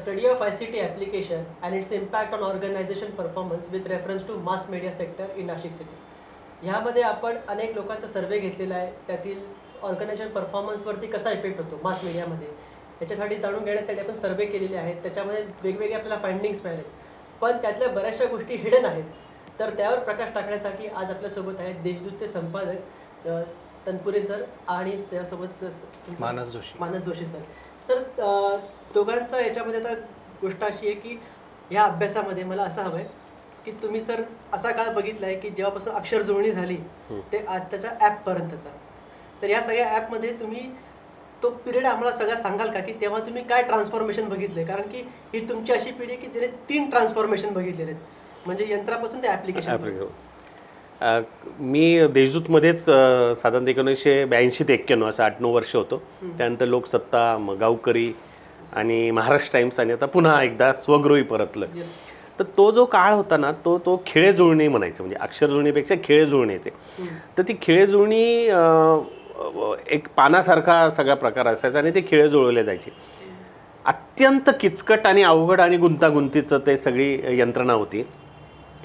study of ICT application and its impact on organization performance with reference to mass media sector in Nashik city. ह्यामध्ये आपण अनेक लोकांचा सर्वे घेतलेला आहे, त्यातील ऑर्गनायझेशन परफॉर्मन्सवरती कसा इफेक्ट होतो मास मीडियामध्ये याच्यासाठी जाणून घेण्यासाठी आपण सर्वे केलेले आहेत. त्याच्यामध्ये वेगवेगळे आपल्याला फाइंडिंग्स मिळाले, पण त्यातल्या बऱ्याचशा गोष्टी हिडन आहेत. तर त्यावर प्रकाश टाकण्यासाठी आज आपल्यासोबत आहेत देशदूतचे संपादक तनपुरे सर आणि त्यासोबत मानस जोशी सर. सर दोघांचा याच्यामध्ये आता गोष्ट अशी आहे की या अभ्यासामध्ये मला असं हवं आहे की तुम्ही सर असा काळ बघितला आहे की जेव्हापासून अक्षर जुळणी झाली ते आजच्या ॲपपर्यंतचा. तर या सगळ्या ॲपमध्ये तुम्ही तो पिरियड आम्हाला सगळा सांगाल का की तेव्हा तुम्ही काय ट्रान्सफॉर्मेशन बघितले? कारण की ही तुमची अशी पिढी आहे की तिने 3 ट्रान्सफॉर्मेशन बघितलेले आहेत, म्हणजे यंत्रापासून ते ॲप्लिकेशन. मी देशदूतमध्येच साधारण 1982 ते 91 असं 8-9 वर्ष होतो. त्यानंतर लोकसत्ता, गावकरी आणि महाराष्ट्र टाइम्स आणि आता पुन्हा एकदा स्वगृही परतलं. तर तो जो काळ होता ना तो खेळे जुळणी म्हणायचं, म्हणजे अक्षर जुळणीपेक्षा खेळे जुळणीचे. तर ती खेळे जुळणी एक पानासारखा सगळा प्रकार असायचा आणि ते खेळे जुळवले जायचे. अत्यंत किचकट आणि अवघड आणि गुंतागुंतीचं ते सगळी यंत्रणा होती,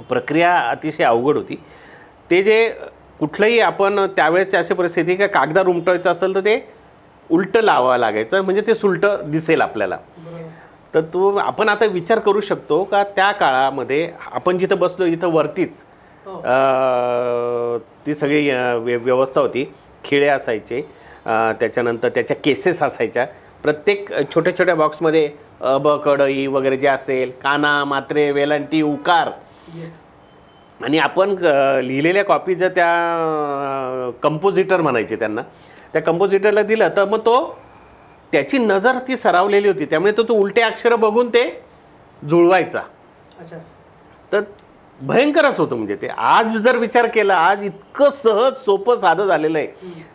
प्रक्रिया अतिशय अवघड होती. ते जे कुठलंही आपण त्यावेळेची अशी परिस्थिती की कागदावर उमटवायचं असेल तर ते उलटं लावावं लागायचं, म्हणजे ते सुलटं दिसेल आपल्याला. तर तो आपण आता विचार करू शकतो का त्या काळामध्ये आपण जिथं बसलो इथं वरतीच ती सगळी व्यवस्था होती. खिळे असायचे, त्याच्यानंतर त्याच्या केसेस असायच्या. प्रत्येक छोट्या छोट्या बॉक्समध्ये ब क ड ई वगैरे जे असेल, काना, मात्रे, वेलांटी, उकार, आणि आपण लिहिलेल्या कॉपी जर त्या कंपोजिटर म्हणायचे त्यांना, त्या कंपोजिटरला दिलं तर मग तो त्याची नजर ती सरावलेली होती, त्यामुळे तो उलटे अक्षर बघून ते जुळवायचा. तर भयंकरच होतं. म्हणजे ते आज जर विचार केला, आज इतकं सहज सोपं साधं झालेलं आहे,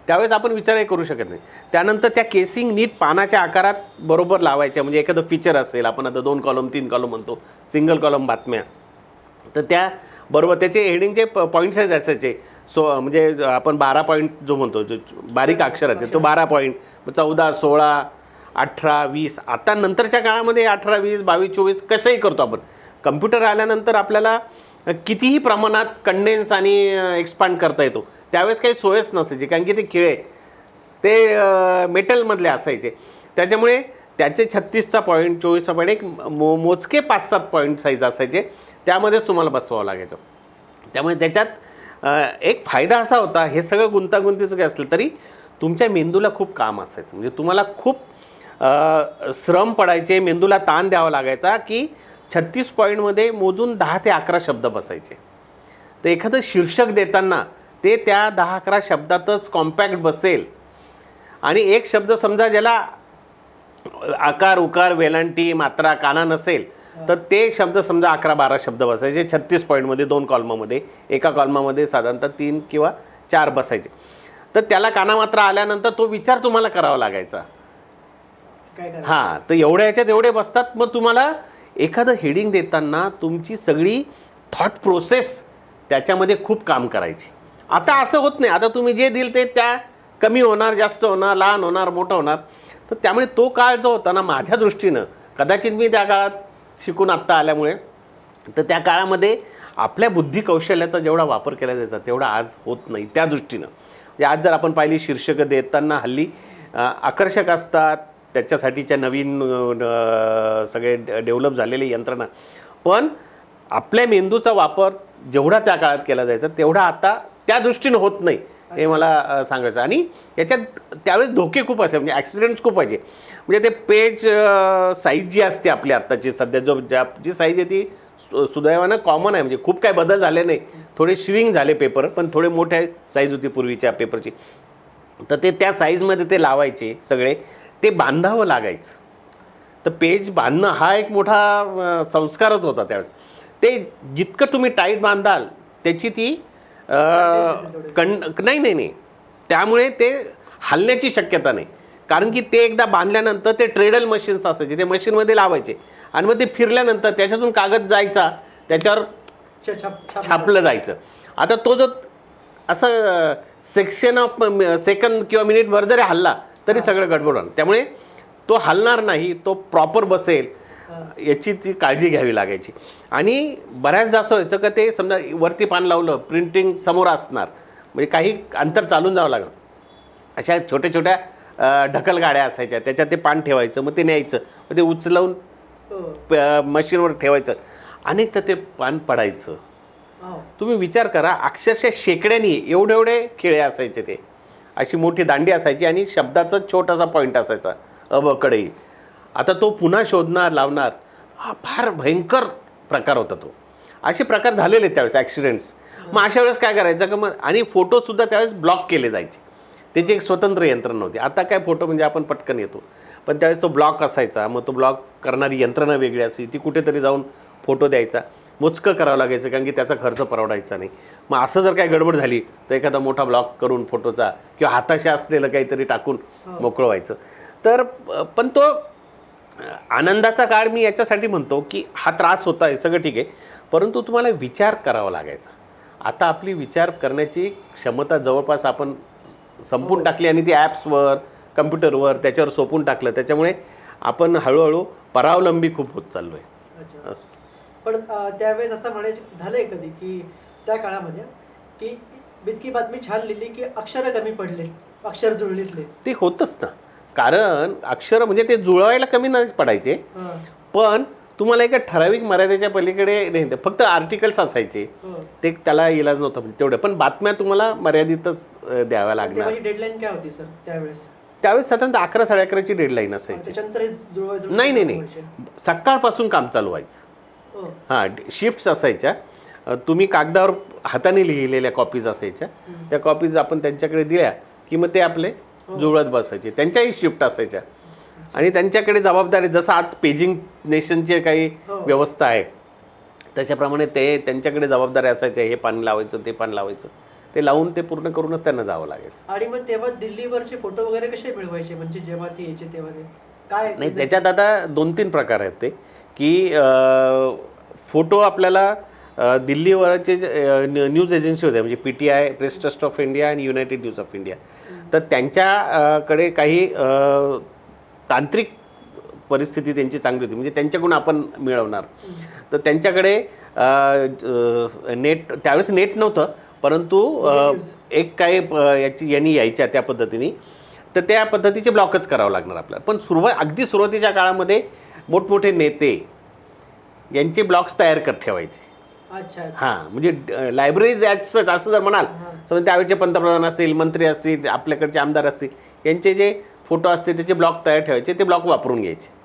त्यावेळेस आपण विचारही करू शकत नाही. त्यानंतर त्या केसिंग नीट पानाच्या आकारात बरोबर लावायच्या, म्हणजे एखादं फीचर असेल, आपण आता 2 कॉलम 3 कॉलम म्हणतो, सिंगल कॉलम बातम्या, तर त्या बरोबर त्याचे हेडिंगचे पॉईंट साईज असायचे. म्हणजे आपण 12 पॉईंट जो म्हणतो, जो बारीक अक्षर आहे तो 12 पॉईंट, 14, 16, 18, 20. आता नंतरच्या काळामध्ये 18, 20, 22, 24 कसंही करतो आपण. कम्प्युटर आल्यानंतर आपल्याला कितीही प्रमाणात कंडेन्स आणि एक्सपांड करता येतो. त्यावेळेस काही सोयच नसायची, कारण की ते खिळे ते मेटलमधले असायचे. त्याच्यामुळे त्याचे 36चा पॉईंट, 24चा पॉईंट, एक मोजके 5-7 पॉईंट साईज असायचे, त्यामध्येच तुम्हाला बसवावं लागायचं. त्यामुळे त्याच्यात एक फायदा असा होता, हे सगळं गुंतागुंतीचं काय असलं तरी तुमच्या मेंदूला खूप काम असायचं. म्हणजे तुम्हाला खूप श्रम पडायचे, मेंदूला ताण द्यावा लागायचा की 36 पॉईंटमध्ये मोजून 10 ते 11 शब्द बसायचे. तर एखादं शीर्षक देताना ते त्या 10-11 शब्दातच कॉम्पॅक्ट बसेल. आणि एक शब्द समजा ज्याला आकार, उकार, वेलांटी, मात्रा, काना नसेल तर ते शब्द समजा 11-12 शब्द बसायचे 36 पॉईंटमध्ये, 2 कॉलमामध्ये. एका कॉलमामध्ये साधारणतः 3 किंवा 4 बसायचे. तर त्याला कानामात्रा आल्यानंतर तो विचार तुम्हाला करावा लागायचा. हां, तर एवढ्या ह्याच्यात एवढे बसतात. मग तुम्हाला एखादं हेडिंग देताना तुमची सगळी थॉट प्रोसेस त्याच्यामध्ये खूप काम करायची. आता असं होत नाही. आता तुम्ही जे दिल ते त्या कमी होणार, जास्त होणार, लहान होणार, मोठं होणार. तर त्यामुळे तो काळ जो होता ना, माझ्या दृष्टीनं, कदाचित मी त्या काळात शिकून आत्ता आल्यामुळे, तर त्या काळामध्ये आपल्या बुद्धी कौशल्याचा जेवढा वापर केला जायचा तेवढा आज होत नाही. त्या दृष्टीनं म्हणजे आज जर आपण पाहिली शीर्षकं देताना हल्ली आकर्षक असतात, त्याच्यासाठीच्या नवीन सगळे डेव्हलप झालेली यंत्रणा, पण आपल्या मेंदूचा वापर जेवढा त्या काळात केला जायचा तेवढा आता त्या दृष्टीनं होत नाही, हे मला सांगायचं. आणि याच्यात त्यावेळेस धोके खूप असे, म्हणजे ॲक्सिडेंट्स खूप व्हायचे. म्हणजे ते पेज साईज जी असते आपली आत्ताची सध्या जी साईज आहे ती सुदैवानं कॉमन आहे. म्हणजे खूप काय बदल झाले नाही, थोडे श्रिंक झाले पेपर, पण थोडे मोठ्या साईज होती पूर्वीच्या पेपरची. तर ते त्या साईजमध्ये ते लावायचे सगळे, ते बांधावं लागायचं. तर पेज बांधणं हा एक मोठा संस्कारच होता त्यावेळेस. ते जितकं तुम्ही टाईट बांधाल त्याची ती नाही, त्यामुळे ते हलण्याची शक्यता नाही. कारण की ते एकदा बांधल्यानंतर ते ट्रेडल मशीन्स असायचे, ते मशीनमध्ये लावायचे आणि मग ते फिरल्यानंतर त्याच्यातून कागद जायचा, त्याच्यावर छापलं जायचं. आता तो जो असं सेक्शन ऑफ सेकंद किंवा मिनिटभर जरी हल्ला तरी सगळं गडबड होणार. त्यामुळे तो हलणार नाही, तो प्रॉपर बसेल. याची ती काळजी घ्यावी लागायची. आणि बऱ्याचदा असं व्हायचं का ते समजा वरती पान लावलं, प्रिंटिंग समोर असणार, म्हणजे काही अंतर चालून जावं लागलं. अशा छोट्या छोट्या ढकल गाड्या असायच्या, त्याच्यात ते पान ठेवायचं, मग ते न्यायचं, मग ते उचलवून मशीनवर ठेवायचं. अनेकदा ते पान पडायचं. तुम्ही विचार करा, अक्षरशः शेकड्यानी एवढे एवढे खिळे असायचे. ते अशी मोठी दांडी असायची आणि शब्दाचा छोटासा पॉईंट असायचा अबकडे. आता तो पुन्हा शोधणार, लावणार, हा फार भयंकर प्रकार होता तो. असे प्रकार झालेले त्यावेळेस ॲक्सिडेंट्स. मग अशा वेळेस काय करायचं का मग, आणि फोटोसुद्धा त्यावेळेस ब्लॉक केले जायचे. त्याची एक स्वतंत्र यंत्रणा नव्हती. आता काय फोटो म्हणजे आपण पटकन येतो, पण त्यावेळेस तो ब्लॉक असायचा. मग तो ब्लॉक करणारी यंत्रणा वेगळी असायची, ती कुठेतरी जाऊन फोटो द्यायचा, मोजकं करावं लागायचं, कारण की त्याचा खर्च परवडायचा नाही. मग असं जर काय गडबड झाली तर एखादा मोठा ब्लॉक करून फोटोचा किंवा हाताशी असलेलं काहीतरी टाकून मोकळं व्हायचं. तर पण तो आनंदाचा काळ मी याच्यासाठी म्हणतो की हा त्रास होता आहे सगळं ठीक आहे, परंतु तुम्हाला विचार करावा लागायचा. आता आपली विचार करण्याची क्षमता जवळपास आपण संपून टाकली आणि ती ॲप्सवर, कम्प्युटरवर त्याच्यावर सोपून टाकलं. त्याच्यामुळे आपण हळूहळू परावलंबी खूप होत चाललो आहे. पण त्यावेळेस असं म्हणायचं झालंय कधी की त्या काळामध्ये की इतकी बातमी छान लिहिली की अक्षरं कमी पडले, अक्षर जुळलीतले? ते होतच ना, कारण अक्षर म्हणजे ते जुळवायला कमी नाही पडायचे, पण तुम्हाला एका ठराविक मर्यादेच्या पलीकडे नाही, फक्त आर्टिकल्स असायचे, ते त्याला इलाज नव्हता तेवढं. पण बातम्या तुम्हाला मर्यादितच द्याव्या लागणार. डेडलाईन काय होती सर त्यावेळेस? त्यावेळेस साधारणतः 11-11:30ची डेडलाईन असायची. नाही नाही नाही, सकाळपासून काम चालू व्हायचं. हां, शिफ्ट्स असायच्या. तुम्ही कागदावर हाताने लिहिलेल्या कॉपीज असायच्या, त्या कॉपीज आपण त्यांच्याकडे दिल्या की मग ते आपले जुळत बसायचे. त्यांच्याही शिफ्ट असायच्या आणि त्यांच्याकडे जबाबदारी, जसं आज पेजिंग नेशनची काही व्यवस्था आहे त्याच्याप्रमाणे ते त्यांच्याकडे जबाबदारी असायच्या. हे पान लावायचं, ते पान लावायचं, ते लावून ते पूर्ण करूनच त्यांना जावं लागायचं. आणि मग तेव्हा दिल्लीवरचे फोटो वगैरे कसे मिळवायचे, म्हणजे जेव्हा ते यायचे तेव्हा काय? नाही, त्याच्यात आता 2-3 प्रकार आहेत. ते की फोटो आपल्याला दिल्लीवरचे न्यूज एजन्सी होत्या, म्हणजे PTI, press trust of India आणि युनायटेड न्यूज ऑफ इंडिया, तर त्यांच्याकडे काही तांत्रिक परिस्थिती त्यांची चांगली होती, म्हणजे त्यांच्याकडून आपण मिळवणार. तर त्यांच्याकडे नेट, त्यावेळेस नेट नव्हतं, परंतु एक काही यांनी यायच्या त्या पद्धतीने, तर त्या पद्धतीचे ब्लॉकच करावं लागणार आपल्याला. पण अगदी सुरुवातीच्या काळामध्ये मोठमोठे नेते यांचे ब्लॉक्स तयार करत ठेवायचे. हां, म्हणजे लायब्ररीज असं जर म्हणाल तर त्यावेळेचे पंतप्रधान असतील, मंत्री असतील, आपल्याकडचे आमदार असतील, यांचे जे फोटो असते त्याचे ब्लॉक तयार ठेवायचे, ते ब्लॉक वापरून घ्यायचे.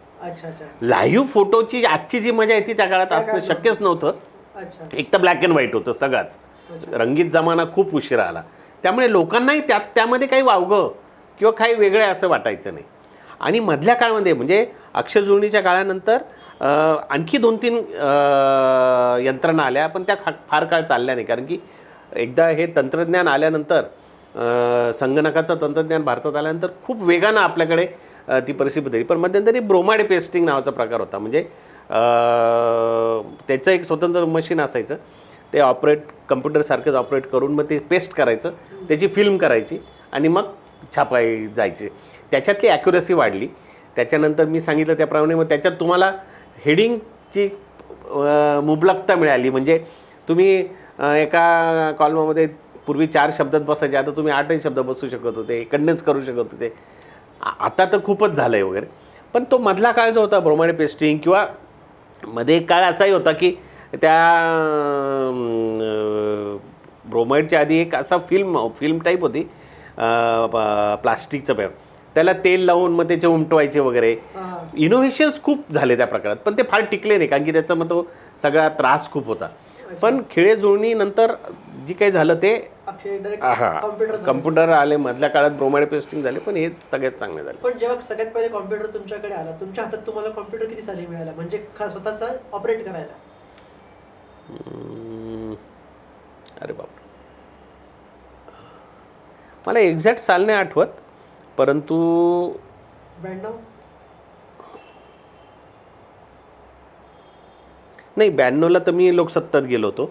लाईव्ह फोटोची आजची जी मजा येते त्या काळात असणं शक्यच नव्हतं. एक तर ब्लॅक अँड व्हाईट होतं सगळंच, रंगीत जमाना खूप उशिरा आला, त्यामुळे लोकांनाही त्यामध्ये काही वावगं किंवा काही वेगळे असं वाटायचं नाही. आणि मधल्या काळामध्ये म्हणजे अक्षर जुळणीच्या काळानंतर आणखी 2-3 यंत्रणा आल्या, पण त्या फार काळ चालल्या नाही, कारण की एकदा हे तंत्रज्ञान आल्यानंतर, संगणकाचं तंत्रज्ञान भारतात आल्यानंतर खूप वेगानं आपल्याकडे ती परिस्थिती बदलली. पण मध्यंतरी ब्रोमाइड पेस्टिंग नावाचा प्रकार होता, म्हणजे त्याचं एक स्वतंत्र मशीन असायचं, ते कम्प्युटरसारखंच ऑपरेट करून मग ते पेस्ट करायचं, त्याची फिल्म करायची आणि मग छापाई जायची. त्याच्यातली ॲक्युरसी वाढली. त्याच्यानंतर मी सांगितलं त्याप्रमाणे मग त्याच्यात तुम्हाला हेडिंगची मुबलकता मिळाली, म्हणजे तुम्ही एका कॉलममध्ये पूर्वी 4 शब्दात बसायचे, आता तुम्ही 8ही शब्द बसू शकत होते, कंडेन्स करू शकत होते. आता तर खूपच झालं आहे वगैरे. पण तो मधला काळ जो होता ब्रोमाइड पेस्टिंग, किंवा मध्ये एक काळ असाही होता की त्या ब्रोमाइडच्या आधी एक असा फिल्म टाईप होती, प्लास्टिकचं पेपर, त्याला तेल लावून मग त्याचे उमटवायचे वगैरे. इनोव्हेशन्स खूप झाले त्या प्रकारात, पण ते फार टिकले नाही, कारण की त्याचा मग तो सगळा त्रास खूप होता. पण खिळे जुळणी नंतर जी काही झालं ते कम्प्युटर आले, मधल्या काळात ब्रोमाइड पेस्टिंग झाले, पण हे सगळ्यात चांगले झाले. पण जेव्हा सगळ्यात पहिले कॉम्प्युटर तुमच्याकडे आला, तुमच्या हातात तुम्हाला कॉम्प्युटर किती साली मिळाला, म्हणजे स्वतःचा ऑपरेट करायला? अरे बाप, मला एक्झॅक्ट साल नाही आठवत, परंतु 92 नाही, 92ला तर मी लोकसत्तात गेलो होतो.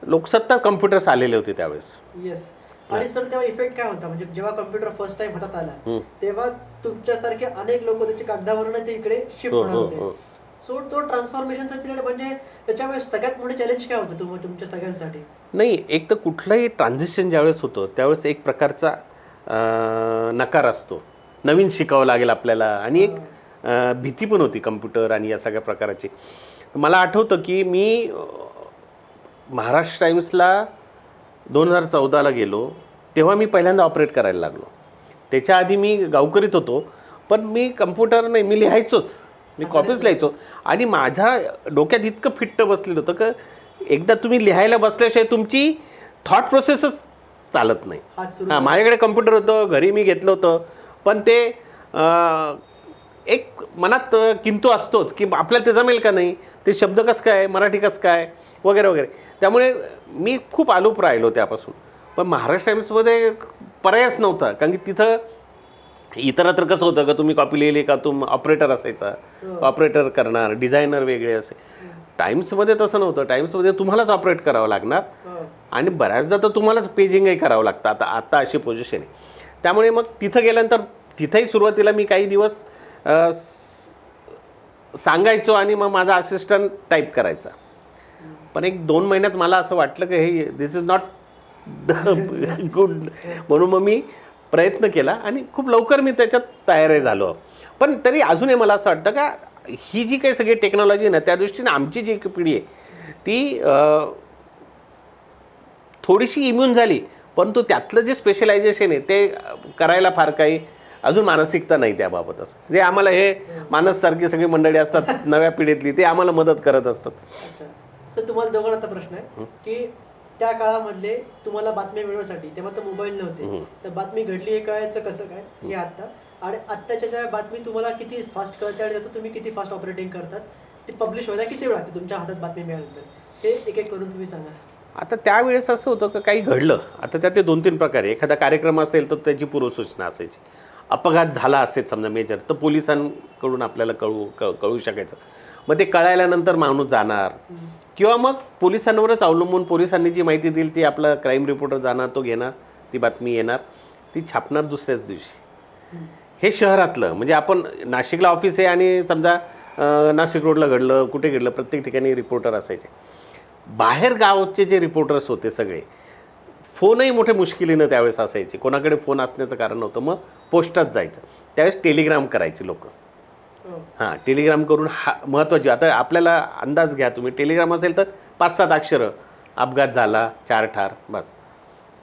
लोकसत्तात कम्प्युटर्स आलेले होते त्यावेळेस. येस. आणि सर तेव्हा इफेक्ट काय होता, म्हणजे जेव्हा कम्प्युटर फर्स्ट टाइम हातात आला तेव्हा तुमच्यासारखे अनेक लोक त्याच्या कागदावरून ते इकडे शिफ्ट होणार होते. सो तो ट्रान्सफॉर्मेशनचा पिरियड म्हणजे त्याच्यामुळे सगळ्यात मोठे चॅलेंज काय होतं तुमच्या सगळ्यांसाठी? नाही, एक तर कुठलंही ट्रान्झिशन ज्यावेळेस होतं त्यावेळेस एक प्रकारचा नकार असतो, नवीन शिकावं लागेल आपल्याला, आणि एक भीती पण होती कम्प्युटर आणि या सगळ्या प्रकाराची. मला आठवतं की मी महाराष्ट्र टाइम्सला 2014ला गेलो तेव्हा मी पहिल्यांदा ऑपरेट करायला लागलो. त्याच्या आधी मी गावकरीत होतो, पण मी कम्प्युटर नाही, मी लिहायचोच, मी कॉपीज लिहायचो. आणि माझ्या डोक्यात इतकं फिट्ट बसलेलं होतं की एकदा तुम्ही लिहायला बसल्याशिवाय तुमची थॉट प्रोसेसच चालत नाही. हां, माझ्याकडे कम्प्युटर होतं, घरी मी घेतलं होतं, पण ते एक मनात किंतु असतोच की आपल्याला ते जमेल का नाही, ते शब्द कसं काय, मराठी कसं काय वगैरे वगैरे. त्यामुळे मी खूप आलोप राहिलो त्यापासून. पण महाराष्ट्र टाइम्समध्ये पर्यायच नव्हता, कारण की तिथं इतरत्र कसं होतं का तुम्ही कॉपी लिहिली का ऑपरेटर असायचा, ऑपरेटर करणार, डिझायनर वेगळे असे. टाइम्समध्ये तसं नव्हतं. टाइम्समध्ये तुम्हालाच ऑपरेट करावं लागणार आणि बऱ्याचदा तर तुम्हालाच पेजिंगही करावं लागतं. आता अशी पोझिशन आहे. त्यामुळे मग तिथं गेल्यानंतर तिथंही सुरुवातीला मी काही दिवस सांगायचो आणि मग माझा असिस्टंट टाईप करायचा. पण 1-2 महिन्यात मला असं वाटलं की हे दिस इज नॉट गुड, म्हणून मग मी प्रयत्न केला आणि खूप लवकर मी त्याच्यात तयारही झालो. पण तरी अजूनही मला असं वाटतं का ही जी काही सगळी टेक्नॉलॉजी आहे ना, त्या दृष्टीने आमची जी पिढी आहे ती थोडीशी इम्युन झाली, परंतु त्यातलं जे स्पेशलायझेशन आहे ते करायला फार काही अजून मानसिकता नाही त्याबाबत. असं जे आम्हाला हे मानससारखी सगळी मंडळी असतात नव्या पिढीतली, ते आम्हाला मदत करत असतात. अच्छा सर, तुम्हाला दोघांना आता प्रश्न आहे की त्या काळामधले तुम्हाला बातम्या मिळवण्यासाठी तेव्हा तर मोबाईल नव्हते, तर बातमी घडली हे कळायचं कसं काय हे आत्ता, आणि आत्ताच्या ज्या बातमी तुम्हाला किती फास्ट कळते आणि त्याचं तुम्ही किती फास्ट ऑपरेटिंग करतात, ती पब्लिश व्हायला किती वेळ लागते तुमच्या हातात बातमी मिळाल्यानंतर, हे एक एक करून तुम्ही सांगा. आता त्यावेळेस असं होतं की काही घडलं, आता त्यात ते 2-3 प्रकार आहे. एखादा कार्यक्रम असेल तर त्याची पूर्वसूचना असायची. अपघात झाला असेल समजा मेजर, तर पोलिसांकडून आपल्याला कळू शकायचं. मग ते कळायल्यानंतर माणूस जाणार, किंवा मग पोलिसांवरच अवलंबून पोलिसांनी जी माहिती दिली ती आपला क्राईम रिपोर्टर जाणार, तो घेणार, ती बातमी येणार, ती छापणार दुसऱ्याच दिवशी. हे शहरातलं म्हणजे आपण नाशिकला ऑफिस आहे आणि समजा नाशिक रोडला घडलं, कुठे घडलं, प्रत्येक ठिकाणी रिपोर्टर असायचे. बाहेर गावचे जे रिपोर्टर्स होते सगळे, फोनही मोठे मुश्किलीनं त्यावेळेस असायचे. कोणाकडे फोन असण्याचं कारण नव्हतं, मग पोस्टात जायचं. त्यावेळेस टेलिग्राम करायचे लोक. हां, टेलिग्राम करून महत्त्वाची, आता आपल्याला अंदाज घ्या तुम्ही, टेलिग्राम असेल तर 5-7 अक्षरं, अपघात झाला, 4 ठार, बस.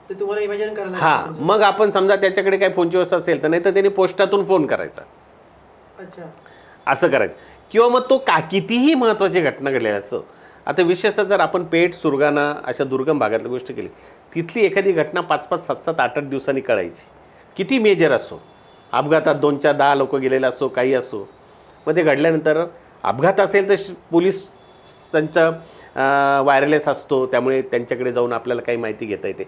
ते तुम्हाला इमॅजिन करायला. हां, मग आपण समजा त्याच्याकडे काही फोनची व्यवस्था असेल तर, नाही तर त्यांनी पोस्टातून फोन करायचा. अच्छा, असं करायचं. किंवा मग तो कितीही महत्त्वाची घटना घडली असं. आता विशेषतः जर आपण पेठ, सुरगाणा अशा दुर्गम भागातली गोष्ट केली, तिथली एखादी घटना 5-5, 7-7, 8-8 दिवसांनी कळायची. किती मेजर असो, अपघातात 2-4, 10 लोक गेलेले असो, काही असो. मग ते घडल्यानंतर अपघात असेल तर पोलीस त्यांचा वायरलेस असतो, त्यामुळे त्यांच्याकडे जाऊन आपल्याला काही माहिती घेता येते.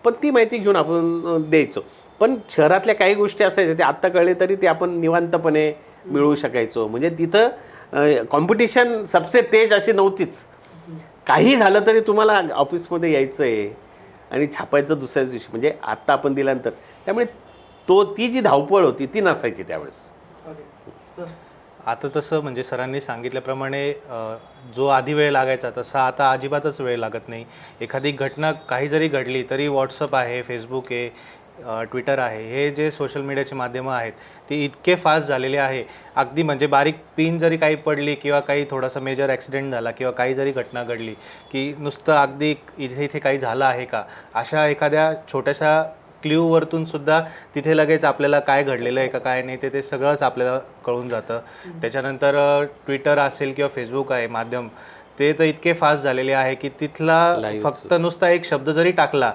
पण ती माहिती घेऊन आपण द्यायचो. पण शहरातल्या काही गोष्टी असायच्या ते आत्ता कळले तरी ते आपण निवांतपणे मिळवू शकायचो. म्हणजे तिथं कॉम्पिटिशन सबसे तेज अशी नव्हतीच. काही झालं तरी तुम्हाला ऑफिसमध्ये यायचं आहे आणि छापायचं दुसऱ्याच दिवशी, म्हणजे आत्ता आपण दिल्यानंतर. त्यामुळे ती जी धावपळ होती ती नसायची त्यावेळेस. आता तसं म्हणजे सरांनी सांगितल्याप्रमाणे जो आधी वेळ लागायचा तसा आता अजिबातच वेळ लागत नाही. एखादी घटना काही जरी घडली तरी व्हॉट्सअप आहे, फेसबुक आहे, ट्विटर आहे, हे जे सोशल मीडियाचे माध्यमं आहेत ते इतके फास्ट झालेले आहे. अगदी म्हणजे बारीक पिन जरी काही पडली किंवा काही थोडासा मेजर ॲक्सिडेंट झाला किंवा काही जरी घटना घडली की नुसतं अगदी इथे काही झालं आहे का, अशा एखाद्या छोट्याशा क्ल्यूवरतून सुद्धा तिथे लगेच आपल्याला काय घडलेलं आहे का काय नाही ते सगळंच आपल्याला कळून जातं. त्याच्यानंतर ट्विटर असेल किंवा फेसबुक आहे माध्यम, ते तर इतके फास्ट झालेले आहे की तिथला फक्त नुसता एक शब्द जरी टाकला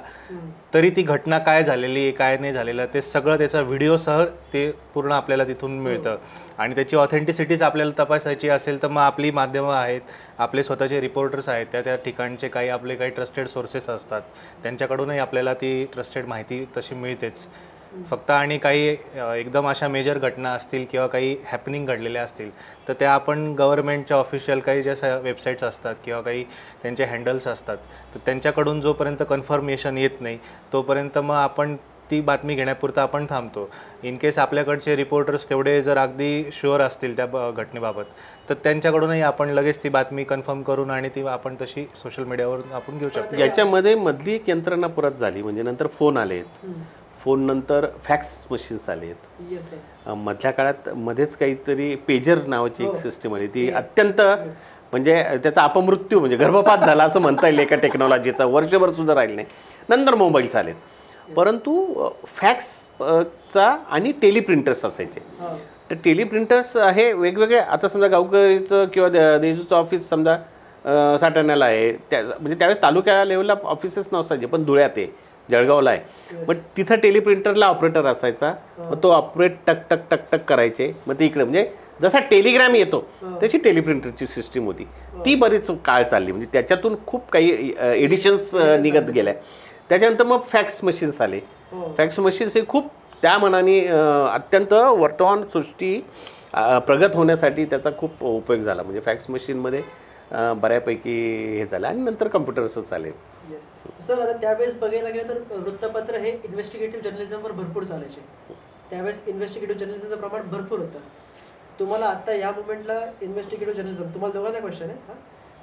तरी ती घटना काय झालेली आहे काय नाही झालेलं ते सगळं त्याचा व्हिडिओसह ते पूर्ण आपल्याला तिथून मिळतं. आणि त्याची ऑथेंटिसिटीच आपल्याला तपासायची असेल तर मग आपली माध्यमं आहेत, आपले स्वतःचे रिपोर्टर्स आहेत, त्या ठिकाणचे काही ट्रस्टेड सोर्सेस असतात, त्यांच्याकडूनही आपल्याला ती ट्रस्टेड माहिती तशी मिळतेच. फक्त आणि काही एकदम अशा मेजर घटना असतील किंवा काही हॅपनिंग घडलेल्या असतील तर त्या आपण गव्हर्नमेंटच्या ऑफिशियल काही ज्या वेबसाईट्स असतात किंवा काही त्यांचे हँडल्स असतात तर त्यांच्याकडून जोपर्यंत कन्फर्मेशन येत नाही तोपर्यंत मग आपण ती बातमी घेण्यापुरता आपण थांबतो. इन केस आपल्याकडचे रिपोर्टर्स तेवढे जर अगदी शुअर असतील त्या घटनेबाबत, तर त्यांच्याकडूनही आपण लगेच ती बातमी कन्फर्म करून आणि ती आपण तशी सोशल मीडियावर आपण घेऊ शकतो. याच्यामध्ये मधली एक यंत्रणा परत झाली, म्हणजे नंतर फोन आलेत, फोन नंतर फॅक्स मशीन्स आलेत. Yes sir. मधल्या काळात मध्येच काहीतरी पेजर नावाची एक सिस्टम आली, ती अत्यंत म्हणजे त्याचा अपमृत्यू म्हणजे गर्भपात झाला असं म्हणता येईल एका टेक्नॉलॉजीचा, वर्षभर सुद्धा राहिले नाही. नंतर मोबाईल्स आलेत, परंतु फॅक्सचा आणि टेलिप्रिंटर्स असायचे. तर टेलिप्रिंटर्स हे वेगवेगळे, आता समजा गावकरीचं किंवा देशूचं ऑफिस समजा साठवण्याला आहे, म्हणजे त्यावेळेस तालुक्या लेवलला ऑफिसेस नसायचे, पण धुळ्यात आहे, जळगावला आहे, मग तिथं टेलिप्रिंटरला ऑपरेटर असायचा, मग तो ऑपरेट टक टक टक टक करायचे. मग ते इकडे म्हणजे जसा टेलिग्राम येतो तशी टेलिप्रिंटरची सिस्टीम होती, ती बरीच काळ चालली, म्हणजे त्याच्यातून खूप काही एडिशन्स निघत गेल्या. त्याच्यानंतर मग फॅक्स मशीन्स आले. फॅक्स मशीन्स हे खूप त्या मनाने अत्यंत वर्तमान सृष्टी प्रगत होण्यासाठी त्याचा खूप उपयोग झाला. म्हणजे फॅक्स मशीनमध्ये बऱ्यापैकी हे झालं आणि नंतर कम्प्युटर्सच आले. सर आता त्यावेळेस बघायला गेलं तर वृत्तपत्र हे इन्व्हेस्टिगेटिव्ह जर्नलिझमवर भरपूर चालायचे. त्यावेळेस इन्व्हेस्टिगेटिव्ह जर्नलिझमचं प्रमाण भरपूर होतं. तुम्हाला आता या मुवमेंटला इन्व्हेस्टिगेटिव्ह जर्नलिझम, तुम्हाला दोघांना क्वेश्चन आहे हां,